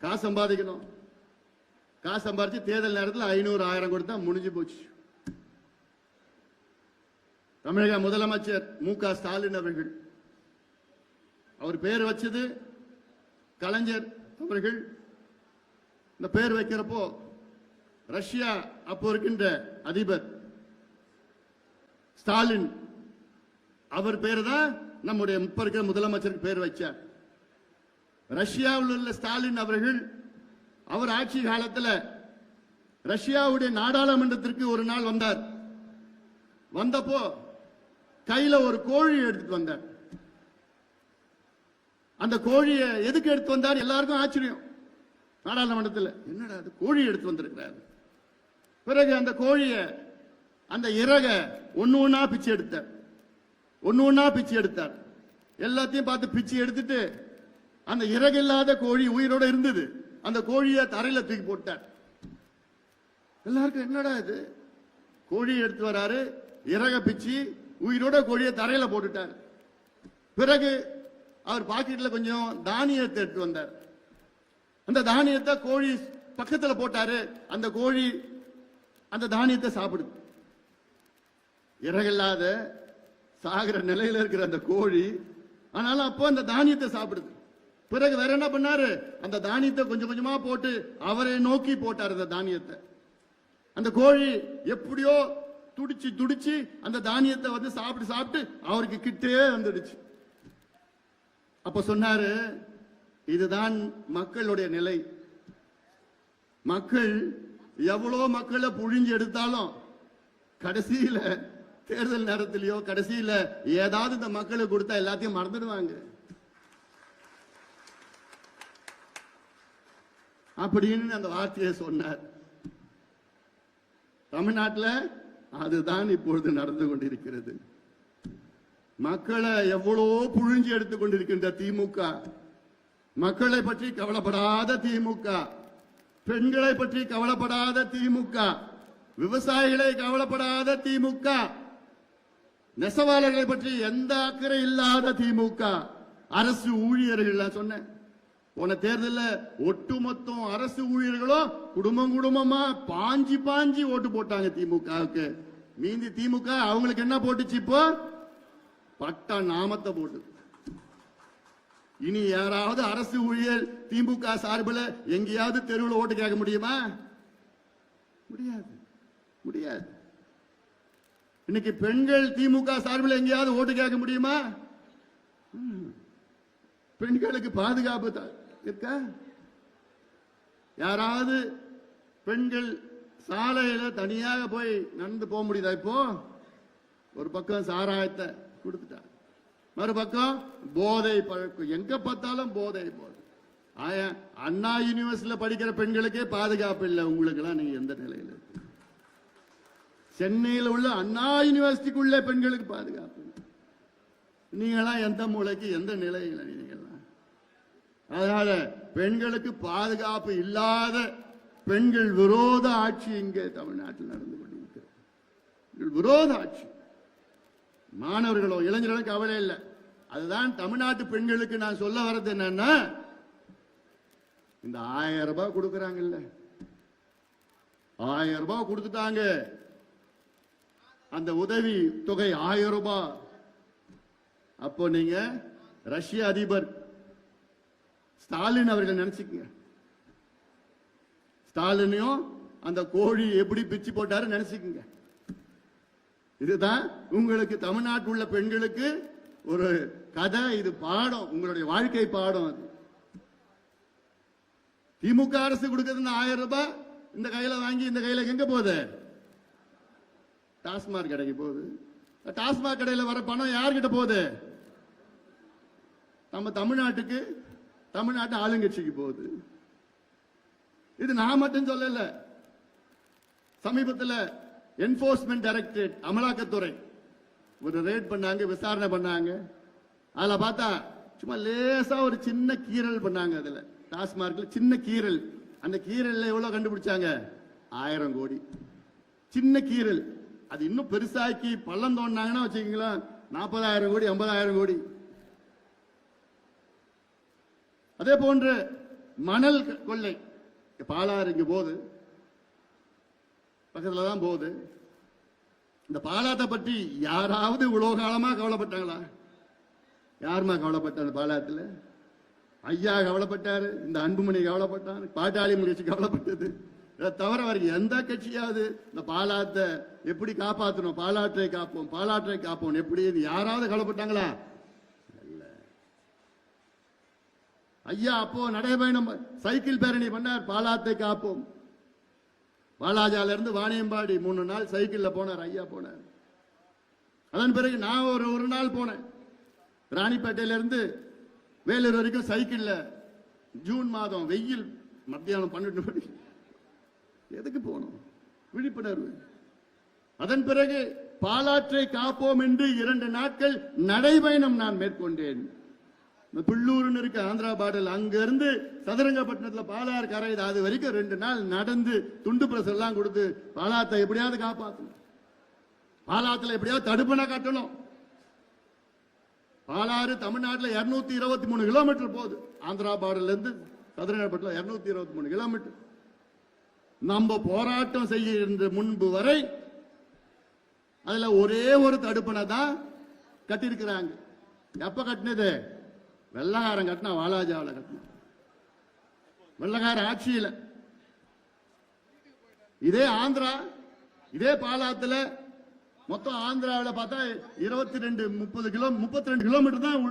காசு சம்பாதிக்கணும். காசு சம்பாதிச்சு தேர்தல் நேரத்தில் 500 1000 கொடுத்தா முடிஞ்சு போச்சு. தமிழக முதலமைச்சர் மு.க. ஸ்டாலின் அவர்கள், அவர் பேர் வச்சது கலைஞர் அவர்கள். இந்த பேர் வைக்கிறப்போ ரஷ்யா அப்போ இருக்கின்ற அதிபர் ஸ்டாலின் அவர் பேர் தான் நம்முடைய இப்ப இருக்கிற முதலமைச்சருக்கு பேர் வச்சார். ரஷ்யாவில் உள்ள ஸ்டாலின் அவர்கள் அவர் ஆட்சி காலத்தில் ரஷ்யாவுடைய நாடாளுமன்றத்திற்கு ஒரு நாள் வந்தார். வந்தப்போ கையில ஒரு கோழி எடுத்துட்டு வந்தார். அந்த கோழியை எதுக்கு எடுத்து வந்தார்? எல்லாருக்கும் ஆச்சரியம். நாடாளுமன்றத்தில் என்னடா அது கோழி எடுத்து வந்திருக்கிறார். பிறகு அந்த கோழிய, அந்த இறக ஒன்னு ஒன்னா பிச்சு எடுத்தார். ஒன்னு ஒன்னா பிச்சு எடுத்தார். எல்லாத்தையும் பார்த்து பிச்சு எடுத்துட்டு அந்த இறகு இல்லாத கோழி உயிரோட இருந்தது. அந்த கோழியை தரையில தூக்கி போட்டார். எல்லாருக்கும் என்னடா இது, கோழி எடுத்து வராரு, இறக பிச்சு உயிரோட கோழியை தரையில போட்டுட்டார். பிறகு அவர் பாக்கெட்ல கொஞ்சம் தானியத்தை எடுத்து வந்தார். அந்த தானியத்தை கோழி பக்கத்துல போட்டாரு. அந்த கோழி அந்த தானியத்தை சாப்பிடுது. இறகில்லாத சாகிற நிலையில இருக்கிற அந்த கோழி ஆனாலும் அப்போ அந்த தானியத்தை சாப்பிடுது. பிறகு வேற என்ன பண்ணாரு, அந்த தானியத்தை கொஞ்சம் கொஞ்சமா போட்டு அவரை நோக்கி போட்டார். அந்த தானியத்தை அந்த கோழி எப்படியோ துடிச்சு துடிச்சு அந்த தானியத்தை வந்து சாப்பிட்டு சாப்பிட்டு அவருக்கு கிட்டே வந்துடுச்சு. அப்ப சொன்னாரு, இதுதான் மக்களுடைய நிலை. மக்கள் எவ்வளவு மக்களை புழிஞ்சு எடுத்தாலும் கடைசியில தேர்தல் நேரத்திலேயோ கடைசியில ஏதாவது இந்த மக்களுக்கு கொடுத்தா எல்லாத்தையும் மறந்துடுவாங்க. அப்படின்னு அந்த வார்த்தையை சொன்னார். தமிழ்நாட்டில் அதுதான் இப்பொழுது நடந்து கொண்டிருக்கிறது. மக்களை எவ்வளவோ புழிஞ்சு எடுத்துக் கொண்டிருக்கின்ற திமுக, மக்களை பற்றி கவலைப்படாத திமுக, பெண்களை பற்றி கவலைப்படாத திமுக, விவசாயிகளை கவலைப்படாத திமுக, நெசவாளர்களை பற்றி எந்த அக்கறை இல்லாத திமுக, அரசு ஊழியர்கள் சொன்னேன். போன தேர்தலில் ஒட்டுமொத்தம் அரசு ஊழியர்களும் குடும்பம் குடும்பமா பாஞ்சி பாஞ்சி ஓட்டு போட்டாங்க திமுகவுக்கு. மீதி திமுக அவங்களுக்கு என்ன போட்டுச்சு, இப்போ பட்ட நாமத்தை போட்டு. இனி யாராவது அரசு ஊழியர் திமுக சார்பில் எங்கேயாவது தெருவில் ஓட்டு கேட்க முடியுமா? முடியாது, முடியாது. இன்னைக்கு பெண்கள் திமுக சார்பில் எங்கேயாவது ஓட்டு கேட்க முடியுமா? பெண்களுக்கு பாதுகாப்பு இருக்கா? யாராவது பெண்கள் சாலையில தனியாக போய் நடந்து போக முடியுதா? இப்போ ஒரு பக்கம் சாராயத்தை கொடுத்துட்டா, மறுபக்கம் போதை பழக்கம், எங்க பார்த்தாலும் போதை. அண்ணா யூனிவர்சிட்டியில படிக்கிற பெண்களுக்கே பாதுகாப்பு இல்லை. உங்களுக்கு எல்லாம் நீங்க எந்த நிலையில? சென்னையில் உள்ள அண்ணா யூனிவர்சிட்டிக்குள்ள பெண்களுக்கு பாதுகாப்பு. நீங்களாம் எந்த மூலைக்கு எந்த நிலையில? நீங்களாம் அதனால பெண்களுக்கு பாதுகாப்பு இல்லாத பெண்கள் விரோத ஆட்சி இங்கே தமிழ்நாட்டில் நடந்து கொண்டிருக்கிறது. விரோத ஆட்சி. மாணவர்களோ இளைஞர்களோ கவலை இல்லை. அதுதான் தமிழ்நாட்டு பெண்களுக்கு நான் சொல்ல வர்றது என்னன்னா, இந்த 1000 ரூபாய் கொடுக்கறாங்க இல்ல, 1000 ரூபாய் கொடுத்துட்டாங்க. அந்த உதவி தொகை 1000 ரூபாய். அப்போ நீங்க ரஷ்ய அதிபர் ஸ்டாலின் அவர்கள் நினைச்சுக்கங்க. ஸ்டாலினையும் அந்த கோழி எப்படி பிச்சு போட்டாரு நினைச்சுக்கங்க. இதுதான் உங்களுக்கு தமிழ்நாட்டில் உள்ள பெண்களுக்கு ஒரு கதை. இது பாடம், உங்களுடைய வாழ்க்கை பாடம். அது திமுக அரசு கொடுக்கிறது 1000 ரூபாய் இந்த கையில வாங்கி இந்த கையில எங்க போகுது? டாஸ்மாக் கடைக்கு போகுது. டாஸ்மாக் கடையில் வர பணம் யார்கிட்ட போகுது? நம்ம தமிழ்நாட்டுக்கு, தமிழ்நாட்டு ஆளுங்கட்சிக்கு போகுது. இது நான் மட்டும் சொல்லல. சமீபத்தில் என்போர்ஸ்மெண்ட் டைரக்டரேட், அமலாக்கத்துறை ஒரு ரேட் பண்ணாங்க, விசாரணை பண்ணாங்க. அதுல பார்த்தா சும்மா லேசா ஒரு சின்ன கீரல் பண்ணாங்க. அதுல டாஸ்மார்க்ல சின்ன கீரல். அந்த கீரல்ல எவ்வளவு கண்டுபிடிச்சாங்க? 1000 கோடி. சின்ன கீரல். அது இன்னும் பெருசாக்கி பள்ளம் தோண்டினாங்கன்னா வச்சுக்கீங்களா, 40,000 கோடி 50,000 கோடி. அதே போன்று மணல் கொள்ளை. பாலாறு இங்க போகுது, பக்கத்துல தான் போகுது. இந்த பாலாத்தை பற்றி யாராவது இவ்வளவு காலமா கவலைப்பட்டாங்களா? யாருமா கவலைப்பட்ட? அந்த பாலாத்துல ஐயா கவலைப்பட்டாரு, இந்த அன்புமணி கவலைப்பட்டாரு, பாட்டாளி முயற்சி கவலைப்பட்டது. இதை தவிர வரைக்கும் எந்த கட்சியாவது இந்த பாலாத்தை எப்படி காப்பாற்றணும், பாலாற்றை காப்போம், பாலாற்றை காப்போம் எப்படி யாராவது கவலைப்பட்டாங்களா? ஐயா அப்போ நடைபயணம் சைக்கிள் பேரணி பண்ணார், பாலாத்தை காப்போம். வாலாஜால இருந்து வாணியம்பாடி 3 நாள் சைக்கிள்ல போனார் ஐயா, போனார். அதன் பிறகு நான் ஒரு நாள் போனேன், ராணிப்பேட்டையில இருந்து வேலூர் வரைக்கும் சைக்கிள்ல. ஜூன் மாதம் வெயில், மத்தியானம் 12 மணி. எதுக்கு போனோம்? விழிப்புணர்வு. அதன் பிறகு பாலாற்றை காப்போம் என்று 2 நாட்கள் நடைபயணம் நான் மேற்கொண்டேன். பிள்ளூர்னு இருக்கு ஆந்திரா பார்டர், அங்க இருந்து சதுரங்கப்பட்டினத்துல பாலாறு கரை, அது வரைக்கும் 2 நாள் நடந்து துண்டு பிரஸ் எல்லாம் கொடுத்து பாலாத்தை எப்படியாவது காப்பாற்றணும். பாலாத்துல எப்படியாவது தடுப்பணை கட்டணும். பாலாறு தமிழ்நாட்டில் 223 கிலோமீட்டர் போகுது. ஆந்திரா பார்டர்ல இருந்து சதுரங்கப்பட்டில் 223 கிலோமீட்டர். நம்ம போராட்டம் செய்ய முன்பு வரை அதுல ஒரே ஒரு தடுப்பணை தான் கட்டியிருக்கிறாங்க. எப்ப கட்டினது? வெள்ளக்காரன் கட்டினா, வாலாஜாவில் கட்டின வெள்ளக்கார ஆட்சியில். இதே ஆந்திரா, இதே பாலாத்துல மொத்தம் ஆந்திராவில் பார்த்தா 32 கிலோமீட்டர் தான்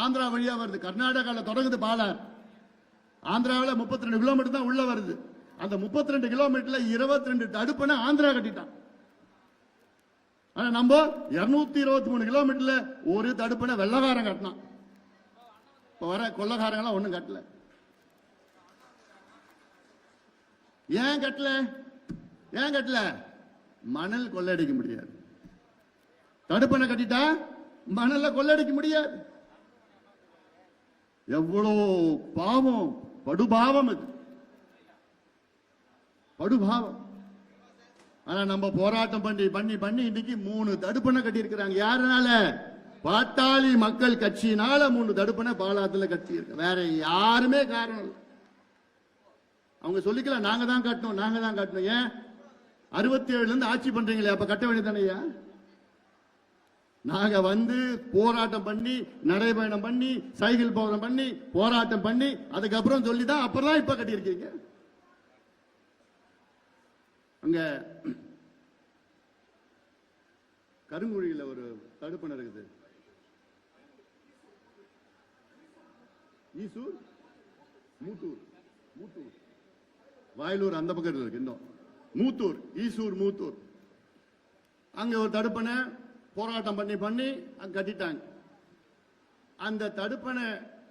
ஆந்திரா வழியா வருது. கர்நாடகாவில் தொடங்குது பாலார், ஆந்திராவில் 32 கிலோமீட்டர் தான் உள்ள வருது. அந்த 32 கிலோமீட்டர்ல 22 தடுப்பணை ஆந்திரா கட்டிட்டான். ஆனா நம்ம 223 கிலோமீட்டர்ல ஒரு தடுப்பணை வெள்ளக்காரன் கட்டினான். இப்ப வர கொள்ளக்காரங்களாம் ஒண்ணும் கட்டல. ஏன் கட்டல? ஏன் கட்டல? மணல் கொள்ளடிக்க முடியாது. தடுப்பணை கட்டிட்டா மணல கொள்ளடிக்க முடியாது. எவ்வளவு பாவம், படுபாவம் இது, படுபாவம். ஆனா நம்ம போராட்டம் பண்ணி இன்னைக்கு 3 தடுப்பணை கட்டி இருக்கிறாங்க. யாருனால? பாட்டாளி மக்கள் கட்சியினால 3 தடுப்பணை பாலாத்துல கட்டி இருக்கு. வேற யாருமே காரணம் இல்லை. அவங்க சொல்லிக்கலாம், நாங்க தான் கட்டணும், நாங்க தான் கட்டணும். ஏன் 67 இருந்து ஆட்சி பண்றீங்களே, அப்ப கட்ட வேண்டியதானையா? நாங்க போராட்டம் பண்ணி, நடைபயணம் பண்ணி, சைக்கிள் பயணம் பண்ணி, போராட்டம் பண்ணி, அதுக்கப்புறம் சொல்லிதான் அப்புறம் இப்ப கட்டியிருக்கீங்க. அங்க கருங்குழியில ஒரு தடுப்பணை இருக்குது. ஈசூர், மூத்தூர், வாயிலூர் அந்த பக்கத்தில் இருக்கு. இன்னும் மூத்தூர், ஈசூர், மூத்தூர், அங்க ஒரு தடுப்பணை போராட்டம் பண்ணி அங்க கட்டிட்டாங்க. அந்த தடுப்பணை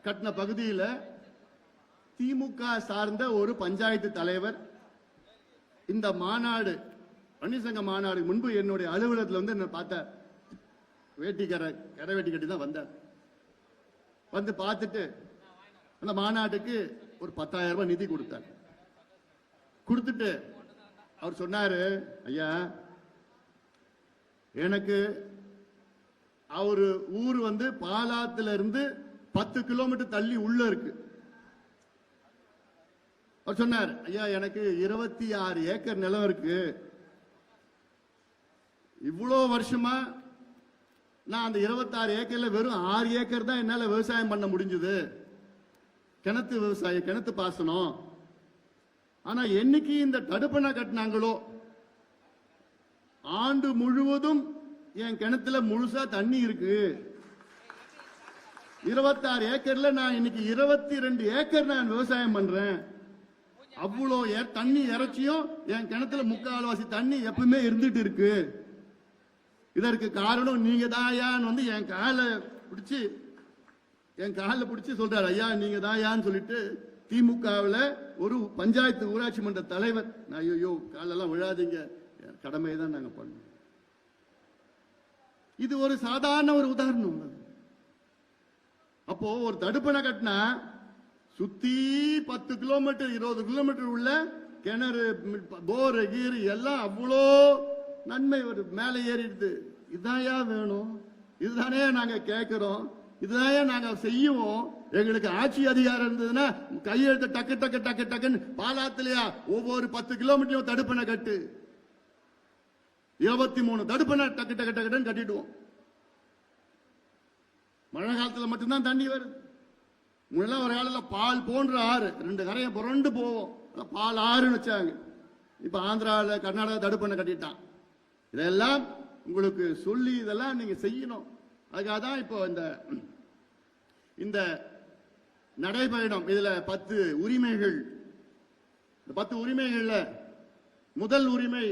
கட்டின பகுதியில் திமுக சார்ந்த ஒரு பஞ்சாயத்து தலைவர் இந்த மாநாடு, பன்னீர்சங்க மாநாடு முன்பு என்னுடைய அலுவலகத்தில் என்ன பார்த்தார். கரை வேட்டி கட்டி தான் வந்தார். பார்த்துட்டு அந்த மாநாட்டுக்கு ஒரு 10,000 ரூபாய் நிதி கொடுத்தார். கொடுத்துட்டு அவர் சொன்னாரு, ஐயா எனக்கு அவரு ஊர் பாலாத்துல இருந்து 10 கிலோமீட்டர் தள்ளி உள்ள இருக்கு. அவர் சொன்னார், ஐயா எனக்கு 26 ஏக்கர் நிலம் இருக்கு. இவ்வளவு வருஷமா நான் அந்த 26 ஏக்கர்ல வெறும் 6 ஏக்கர் தான் என்னால விவசாயம் பண்ண முடிஞ்சது. கிணத்து விவசாயம், கிணத்து பாசனம். ஆனா என்னைக்கு இந்த தடுப்பணை கட்டினாங்களோ ஆண்டு முழுவதும் என் கிணத்துல முழுசா தண்ணி இருக்கு. 26 ஏக்கர்ல நான் இன்னைக்கு 22 ஏக்கர் நான் விவசாயம் பண்றேன். அவ்வளோ தண்ணி இறைச்சியும் என் கிணத்துல 3/4 தண்ணி எப்பவுமே இருந்துட்டு இருக்கு. இதற்கு காரணம் நீங்க தான் என் காலை பிடிச்சி சொல்றாரு, ஐயா நீங்க தான் சொல்லிட்டு திமுகவில் ஒரு பஞ்சாயத்து ஊராட்சி மன்ற தலைவர், ஐயோ காலெல்லாம் விழாதீங்க, கடமையை தான் நாங்க பண்ணோம். இது ஒரு சாதாரண ஒரு உதாரணம். அப்போ ஒரு தடுப்பணை கட்டினா சுத்தி 10 கிலோமீட்டர் 20 கிலோமீட்டர் உள்ள கிணறு, போர், கீரு எல்லாம் அவ்வளோ நன்மை ஒரு மேலே ஏறிடுது. இதாயா வேணும், இதுதானே நாங்க கேட்கிறோம், இதுதானே நாங்க செய்வோம். எங்களுக்கு ஆட்சி அதிகாரம் இருந்ததுன்னா கையெழுத்து டக்கு டக்கு டக்கு டக்குன்னு பாலாத்திலையா ஒவ்வொரு 10 கிலோமீட்டரும் தடுப்பணை கட்டு, 23 தடுப்பணை டக்கு டக்கு டக்குன்னு கட்டிடுவோம். மழை காலத்துல மட்டும்தான் தண்ணி வருது. முன்னெல்லாம் ஒரு காலத்தில் பால் போன்ற ஆறு 2 கரையை புரண்டு போவோம், பால் ஆறுன்னு வச்சாங்க. இப்ப ஆந்திராவில், கர்நாடகா தடுப்பணை கட்டிட்டான். இதெல்லாம் உங்களுக்கு சொல்லி இதெல்லாம் நீங்க செய்யணும். அதுக்காக தான் இப்போ இந்த நடைபயணம். இதுல 10 உரிமைகள். இந்த 10 உரிமைகள்ல முதல் உரிமை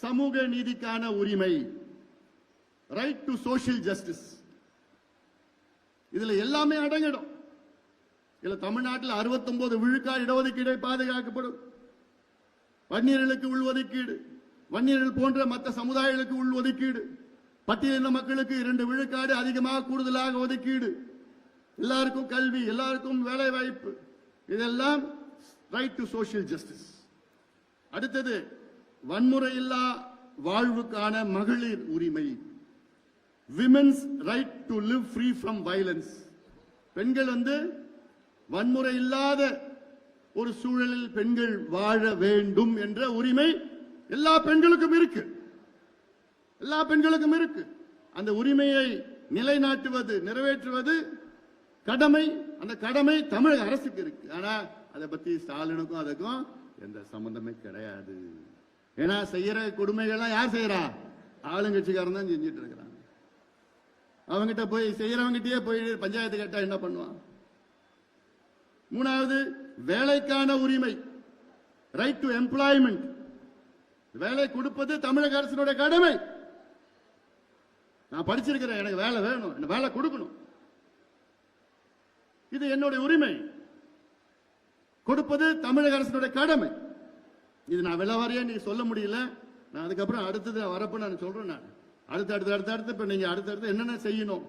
சமூக நீதிக்கான உரிமை, ரைட் டு சோஷியல் ஜஸ்டிஸ். இதுல எல்லாமே அடங்கிடும். இதுல தமிழ்நாட்டில் 69 விழுக்காடு இடஒதுக்கீடு பாதுகாக்கப்படும். வன்னியர்களுக்கு உள்ஒதுக்கீடு, வன்னியர்கள் போன்ற மற்ற சமுதாயங்களுக்கு உள்ஒதுக்கீடு, பட்டியலின மக்களுக்கு 2 விழுக்காடு அதிகமாக கூடுதலாக ஒதுக்கீடு, எல்லாருக்கும் கல்வி, எல்லாருக்கும் வேலை வாய்ப்பு, இதெல்லாம் ரைட் டு சோஷியல் ஜஸ்டிஸ். அடுத்தது வன்முறை இல்லா வாழ்வுக்கான மகளிர் உரிமை, women's right to live free from violence, பெண்கள் வன்முறை இல்லாத ஒரு சூழலில் பெண்கள் வாழ வேண்டும் என்ற உரிமை எல்லா பெண்களுக்கும் இருக்கு. எல்லா பெண்களுக்கும் இருக்கு. அந்த உரிமையை நிலைநாட்டுவது, நிறைவேற்றுவது கடமை. அந்த கடமை தமிழக அரசுக்கு இருக்கு. ஆனா அதை பத்தி ஸ்டாலினுக்கும் அதுக்கும் எந்த சம்பந்தமே கிடையாது. ஏன்னா செய்யற கொடுமைகள்லாம் யார் செய்யறா? ஆளுங்கட்சிக்காரன் தான் செஞ்சிட்டு இருக்கிறாங்க. அவங்கிட்ட போய் செய்யறவங்கிட்டயே போய் பஞ்சாயத்து கேட்டா என்ன பண்ணுவான்? மூணாவது, வேலைக்கான உரிமை, ரைட் டு எம்ப்ளாய்மெண்ட். வேலை கொடுப்பது தமிழக அரசினுடைய கடமை. நான் படிச்சிருக்கிறேன், எனக்கு வேலை வேணும், எனக்கு வேலை கொடுக்கணும், இது என்னுடைய உரிமை. கொடுப்பது தமிழக அரசினுடைய கடமை. இது நான் விலவாரியா நீங்க சொல்ல முடியல. நான் அதுக்கப்புறம் அடுத்தது வரப்ப நான் சொல்றேன். நான் அடுத்து இப்ப நீங்க அடுத்தடுத்து என்னென்ன செய்யணும்?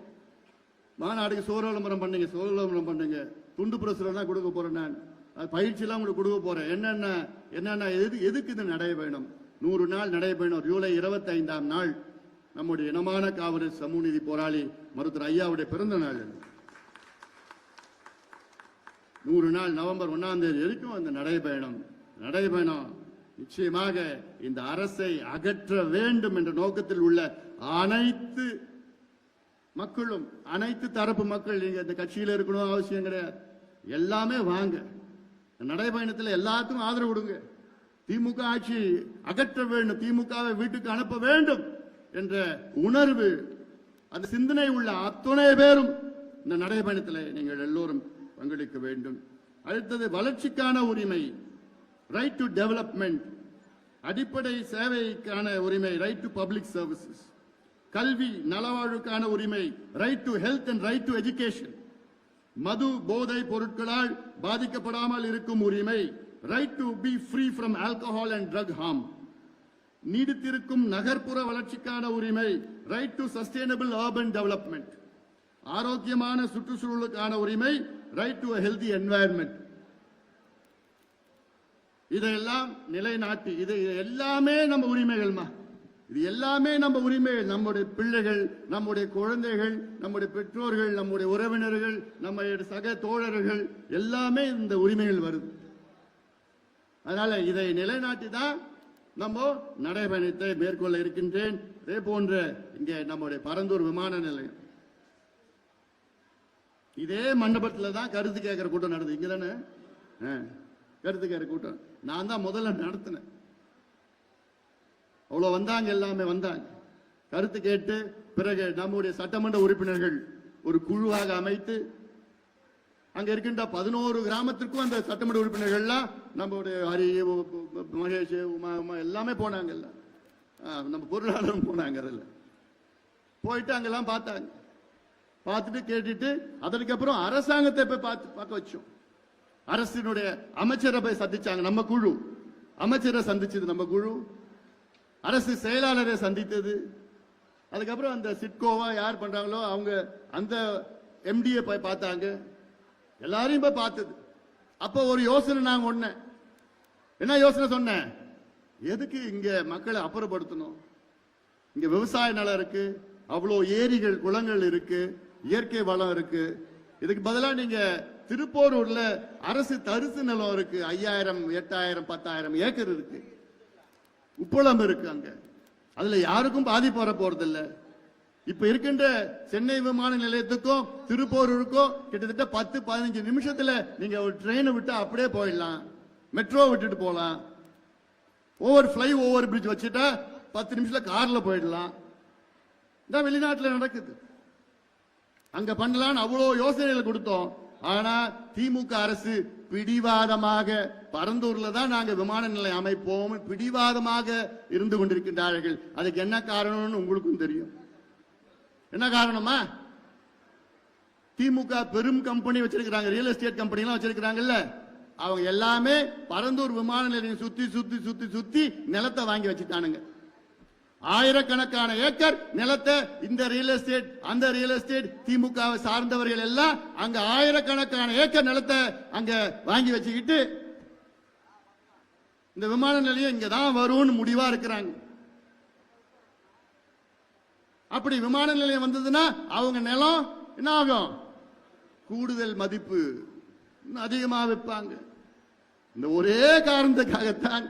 மாநாடுக்கு சோறு விளம்பரம் பண்ணுங்க, சோறு விளம்பரம் பண்ணுங்க, துண்டு பிரசுரம் கொடுக்க போறேன். நான் பயிற்சி எல்லாம் உங்களுக்கு கொடுக்க போறேன். என்னென்ன எதுக்கு இது நடைபயணம்? 100 நாள் நடைபயணம். ஜூலை 25ஆம் நாள் நம்முடைய இனமான காவலர் சமூக நீதி போராளி மருத்துவர் ஐயாவுடைய பிறந்த நாள். 100 நாள் நவம்பர் 1ஆம் தேதி வரைக்கும் அந்த நடைபயணம் நிச்சயமாக இந்த அரசை அகற்ற வேண்டும் என்ற நோக்கத்தில் உள்ள அனைத்து மக்களும், அனைத்து தரப்பு மக்கள், நீங்க இந்த கட்சியில் இருக்கணும் அவசியம் கிடையாது, எல்லாமே வாங்க. நடைபயணத்தில் எல்லாத்துக்கும் ஆதரவு கொடுங்க. திமுக ஆட்சி அகற்ற வேண்டும், திமுகவை வீட்டுக்கு அனுப்ப வேண்டும் என்ற உணர்வு, அந்த சிந்தனை உள்ள அத்தனை பேரும் இந்த நடைபயணத்தில் நீங்கள் எல்லோரும் பங்கெடுக்க வேண்டும். அடுத்தது வளர்ச்சிக்கான உரிமை, ரைட் டு டெவலப்மெண்ட், அடிப்படை சேவைக்கான உரிமை, ரைட் டு பப்ளிக் சர்வீசஸ், கல்வி நலவாழ்வுக்கான உரிமை, right to health and right to education, மது போதை பொருட்களால் பாதிக்கப்படாமல் இருக்கும் உரிமை, right to be free from alcohol and drug harm, நீடித்திருக்கும் நகர்ப்புற வளர்ச்சிக்கான உரிமை, right to sustainable urban development, ஆரோக்கியமான சுற்றுச்சூழலுக்கான உரிமை, ரைட் டு ஹெல்தி என்வாயர்மெண்ட். இதெல்லாம் நிலைநாட்டி, இது எல்லாமே நம்ம உரிமைகள்மா. இது எல்லாமே நம்ம உரிமைகள். நம்முடைய பிள்ளைகள், நம்முடைய குழந்தைகள், நம்முடைய பெற்றோர்கள், நம்முடைய உறவினர்கள், நம்முடைய சக தோழர்கள் எல்லாமே இந்த உரிமைகள் வருது. அதனால இதை நிலைநாட்டி தான் நம்ம நடைபயணத்தை மேற்கொள்ள இருக்கின்றேன். இதே போன்ற இங்கே நம்முடைய பரந்தூர் விமான நிலையம், இதே மண்டபத்தில் தான் கருத்து கேட்கிற கூட்டம் நடந்தது. இங்க தானே கருத்து கேட்கிற கூட்டம் நான் தான் முதல்ல நடத்தினேன். அவ்வளவு வந்தாங்க, எல்லாமே வந்தாங்க கருத்து கேட்டு. பிறகு நம்முடைய சட்டமன்ற உறுப்பினர்கள் ஒரு குழுவாக அமைத்து அங்க இருக்கின்ற 11 கிராமத்திற்கும் அந்த சட்டமன்ற உறுப்பினர்கள்லாம் நம்முடைய ஹரி, மகேஷ், உமா எல்லாமே போனாங்க. நம்ம பொருளாளரும் போனாங்க. அதில் போயிட்டு அங்கெல்லாம் பார்த்தாங்க. பார்த்துட்டு கேட்டுட்டு அதற்கப்புறம் அரசாங்கத்தை போய் பார்க்க வச்சோம். அரசினுடைய அமைச்சரை போய் சந்திச்சாங்க நம்ம குழு. அமைச்சரை சந்திச்சது நம்ம குழு, அரசு செயலாளரை சந்தித்தது. அதுக்கப்புறம் அந்த சிட்கோவா யார் பண்றாங்களோ அவங்க அந்த எம்டியை போய் பார்த்தாங்க. எல்லாரையும் போய் பார்த்தது. அப்போ ஒரு யோசனை நாங்க ஒண்ணு, என்ன யோசனை சொன்னேன்? எதுக்கு இங்க மக்களை அப்புறப்படுத்தணும்? இங்க விவசாய நிலம் இருக்கு, அவ்வளோ ஏரிகள் குளங்கள் இருக்கு, இயற்கை வளம் இருக்கு. இதுக்கு பதிலாக நீங்க திருப்போரூர்ல அரசு தரிசு நிலம் இருக்கு, 5000, 8000, 10,000 ஏக்கர் இருக்கு, உப்பளம் இருக்கு. அங்க அதுல யாருக்கும் பாதிப்பு வர போறது இல்ல. இப்ப இருக்கின்ற சென்னை விமான நிலையத்துக்கும் திருப்போரூருக்கும் கிட்டத்தட்ட 10-15 நிமிஷத்துல நீங்க ஒரு ட்ரெயினை விட்டு அப்படியே போயிடலாம், மெட்ரோ விட்டுட்டு போலாம், ஃப்ளை ஓவர் பிரிட்ஜ் வச்சுட்டா 10 நிமிஷத்துல கார்ல போயிடலாம். இதான் வெளிநாட்டுல நடக்குது. அங்க பண்ணலான்னு அவ்வளவு யோசனைகள் கொடுத்தோம். ஆனா திமுக அரசு பிடிவாதமாக பரந்தூர்ல தான் நாங்க விமான நிலையம் அமைப்போம் பிடிவாதமாக இருந்து கொண்டிருக்கின்றார்கள். அதுக்கு என்ன காரணம்னு உங்களுக்கும் தெரியும். என்ன காரணமா? திமுக பெரும் கம்பெனி வச்சிருக்கிறாங்க, ரியல் எஸ்டேட் கம்பெனி எல்லாம் வச்சிருக்கிறாங்கல்ல, அவங்க எல்லாமே பரந்தூர் விமான நிலையம் சுத்தி சுத்தி சுத்தி சுத்தி நிலத்தை வாங்கி வச்சுட்டானுங்க. ஆயிரக்கணக்கான ஏக்கர் நிலத்தை இந்த ரியல் எஸ்டேட் அந்த ரியல் எஸ்டேட் திமுக சார்ந்தவர்கள் எல்லாம் அங்க ஆயிரக்கணக்கான ஏக்கர் நிலத்தை அங்க வாங்கி வச்சுக்கிட்டு இந்த விமான நிலையம் இங்கதான் வரும்னு முடிவா இருக்கிறாங்க. அப்படி விமான நிலையம் வந்ததுன்னா அவங்க நிலம் என்ன ஆகும்? கூடுதல் மதிப்பு அதிகமாக வைப்பாங்க. இந்த ஒரே காரணத்துக்காகத்தான்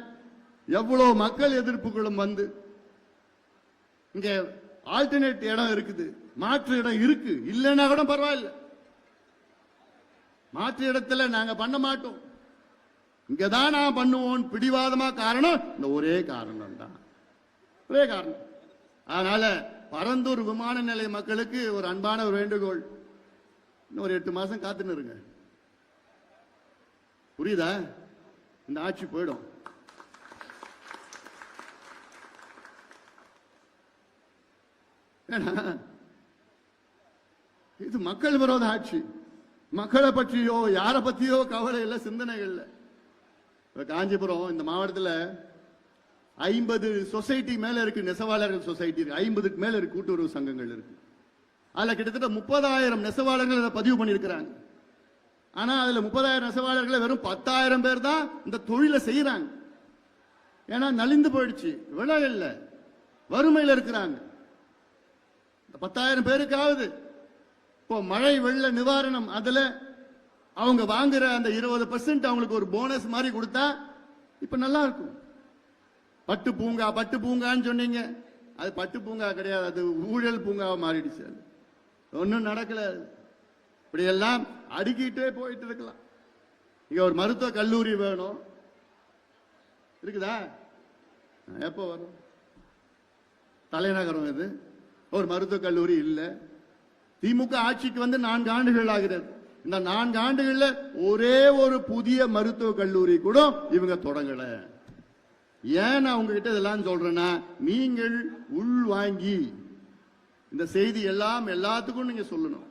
எவ்வளவு மக்கள் எதிர்ப்புகளும் வந்து இங்க ஆல்டர்னேட் இடம் இருக்குது, மாற்று இடம் இருக்கு, இல்லைன்னா கூட பரவாயில்ல, மாற்று இடத்துல நாங்க பண்ண மாட்டோம், இங்கதான் நான் பண்ணுவோம் பிடிவாதமா. காரணம் இந்த ஒரே காரணம் தான், ஒரே காரணம். அதனால பரந்தூர் விமான நிலைய மக்களுக்கு ஒரு அன்பான ஒரு வேண்டுகோள், இன்னும் ஒரு 8 மாசம் காத்துன்னு இருங்க. புரியுதா? இந்த ஆட்சி போயிடும். இது மக்கள் விரோத ஆட்சி. மக்களை பற்றியோ யாரை பற்றியோ கவலை இல்லை, சிந்தனைகள் இல்லை. காஞ்சிபுரம் இந்த மாவட்டத்தில் 50 சொசைட்டி மேல இருக்கு, நெசவாளர்கள் சொசைட்டி இருக்கு, 50க்கு மேல இருக்கு கூட்டுறவு சங்கங்கள் இருக்கு. அதுல கிட்டத்தட்ட 30,000 நெசவாளர்கள் பதிவு பண்ணிருக்கிறாங்க. ஆனா அதுல 30,000 நெசவாளர்கள் வெறும் 10,000 பேர் தான் இந்த தொழிலை செய்யறாங்க. ஏன்னா நலிந்து போயிடுச்சு, விலை இல்லை, வறுமையில் இருக்கிறாங்க. 10,000 பேருக்காவது இப்போ மழை வெள்ள நிவாரணம் அதுல அவங்க வாங்குற அந்த 20% அவங்களுக்கு ஒரு போனஸ் மாதிரி கொடுத்தா இப்ப நல்லா இருக்கும். பட்டு பூங்கா, பட்டு பூங்கான்னு சொன்னீங்க, அது பட்டு பூங்கா கிடையாது, அது ஊழல் பூங்காவை மாறிடுச்சு. அது ஒன்னும் நடக்கல. இப்படி எல்லாம் அடுக்கிட்டே போயிட்டு இருக்கலாம். இங்க ஒரு மருத்துவ கல்லூரி வேணும், இருக்குதா? எப்போ வரும்? தலைநகரம் இது, ஒரு மருத்துவக் கல்லூரி இல்லை. திமுக ஆட்சிக்கு வந்து 4 ஆண்டுகள் ஆகிறது. இந்த 4 ஆண்டுகள்ல ஒரே ஒரு புதிய மருத்துவக் கல்லூரி கூட இவங்க தொடங்கல. ஏன் நான் உங்ககிட்ட இதெல்லாம் சொல்றேன்னா, நீங்கள் உள் வாங்கி இந்த செய்தி எல்லாம் எல்லாத்துக்கும் நீங்க சொல்லணும்.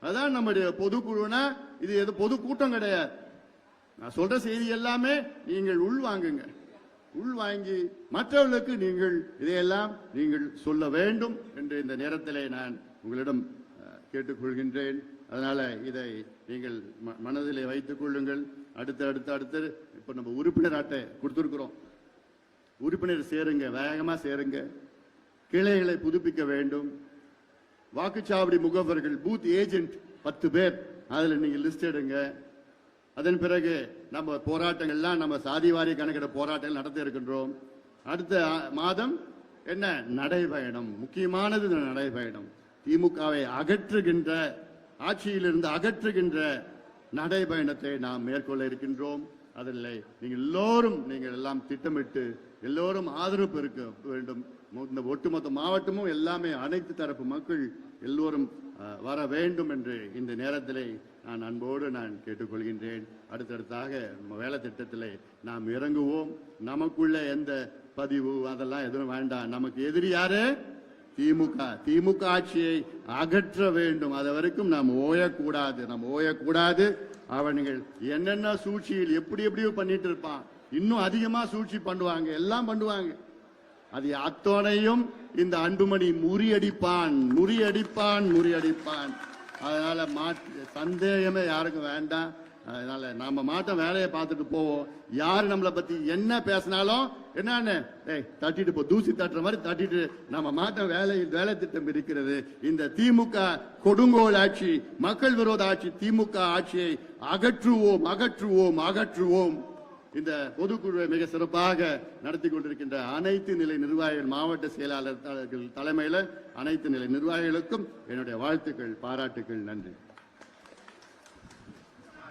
அதான் நம்முடைய பொதுக்குழுனா, இது எது பொது கூட்டம் கிடையாது. நான் சொல்ற செய்தி எல்லாமே நீங்கள் உள் வாங்குங்க. உள் வாங்கி மற்றவர்களுக்கு நீங்கள் இதையெல்லாம் நீங்கள் சொல்ல வேண்டும் என்று இந்த நேரத்திலே நான் உங்களிடம் கேட்டுக்கொள்கின்றேன். அதனால இதை நீங்கள் மனதிலே வைத்துக் கொள்ளுங்கள். அடுத்து இப்ப நம்ம உறுப்பினர் அட்டை கொடுத்திருக்கிறோம். உறுப்பினர் சேருங்க, வேகமா சேருங்க. கிளைகளை புதுப்பிக்க வேண்டும். வாக்குச்சாவடி முகவர்கள், பூத் ஏஜென்ட் 10 பேர், அதுல நீங்க லிஸ்ட் எடுங்க. அதன் பிறகு நம்ம போராட்டங்கள்லாம், நம்ம சாதிவாரி கணக்கிட போராட்டங்கள் நடத்த இருக்கின்றோம். அடுத்த மாதம் என்ன? நடைபயணம். முக்கியமானது நடைபயணம். திமுகவை அகற்றுகின்ற, ஆட்சியிலிருந்து அகற்றுகின்ற நடைபயணத்தை நாம் மேற்கொள்ள இருக்கின்றோம். அதில் நீங்கள் எல்லோரும், நீங்கள் எல்லாம் திட்டமிட்டு எல்லோரும் ஆதரவு பெருக்க வேண்டும். இந்த ஒட்டுமொத்த மாவட்டமும் எல்லாமே, அனைத்து தரப்பு மக்கள் எல்லோரும் வர வேண்டும் என்று இந்த நேரத்திலே நான் அன்போடு நான் கேட்டுக்கொள்கின்றேன். அடுத்தடுத்தாக வேலை திட்டத்திலே நாம் இறங்குவோம். நமக்குள்ள எந்த பதிவு அதெல்லாம் எதுவும் வேண்டாம். நமக்கு எதிரி யாரு? திமுக. திமுக ஆட்சியை அகற்ற வேண்டும். அது வரைக்கும் நாம் ஓயக்கூடாது. அவர்கள் என்னென்ன சூழ்ச்சியில் எப்படியோ பண்ணிட்டு இருப்பான், இன்னும் அதிகமா சூழ்ச்சி பண்ணுவாங்க, எல்லாம் பண்ணுவாங்க. அது அத்தோனையும் இந்த அன்புமணி முறியடிப்பான். அதனால சந்தேகமே யாருக்கும் வேண்டாம். அதனால நாம மாட்டம் வேலையை பார்த்துட்டு போவோம். யாரு நம்மளை பத்தி என்ன பேசினாலும் என்னன்னு தட்டிட்டு போ, தூசி தட்டுற மாதிரி தட்டிட்டு நம்ம மாட்டம். வேலை திட்டம் இருக்கிறது. இந்த திமுக கொடுங்கோல் ஆட்சி, மக்கள் விரோத ஆட்சி, திமுக ஆட்சியை அகற்றுவோம். இந்த பொதுக்குழுவை மிக சிறப்பாக நடத்தி கொண்டிருக்கின்ற அனைத்து நிலை நிர்வாகிகள், மாவட்ட செயலாளர்கள் தலைமையில் அனைத்து நிலை நிர்வாகிகளுக்கும் என்னுடைய வாழ்த்துக்கள், பாராட்டுக்கள், நன்றி.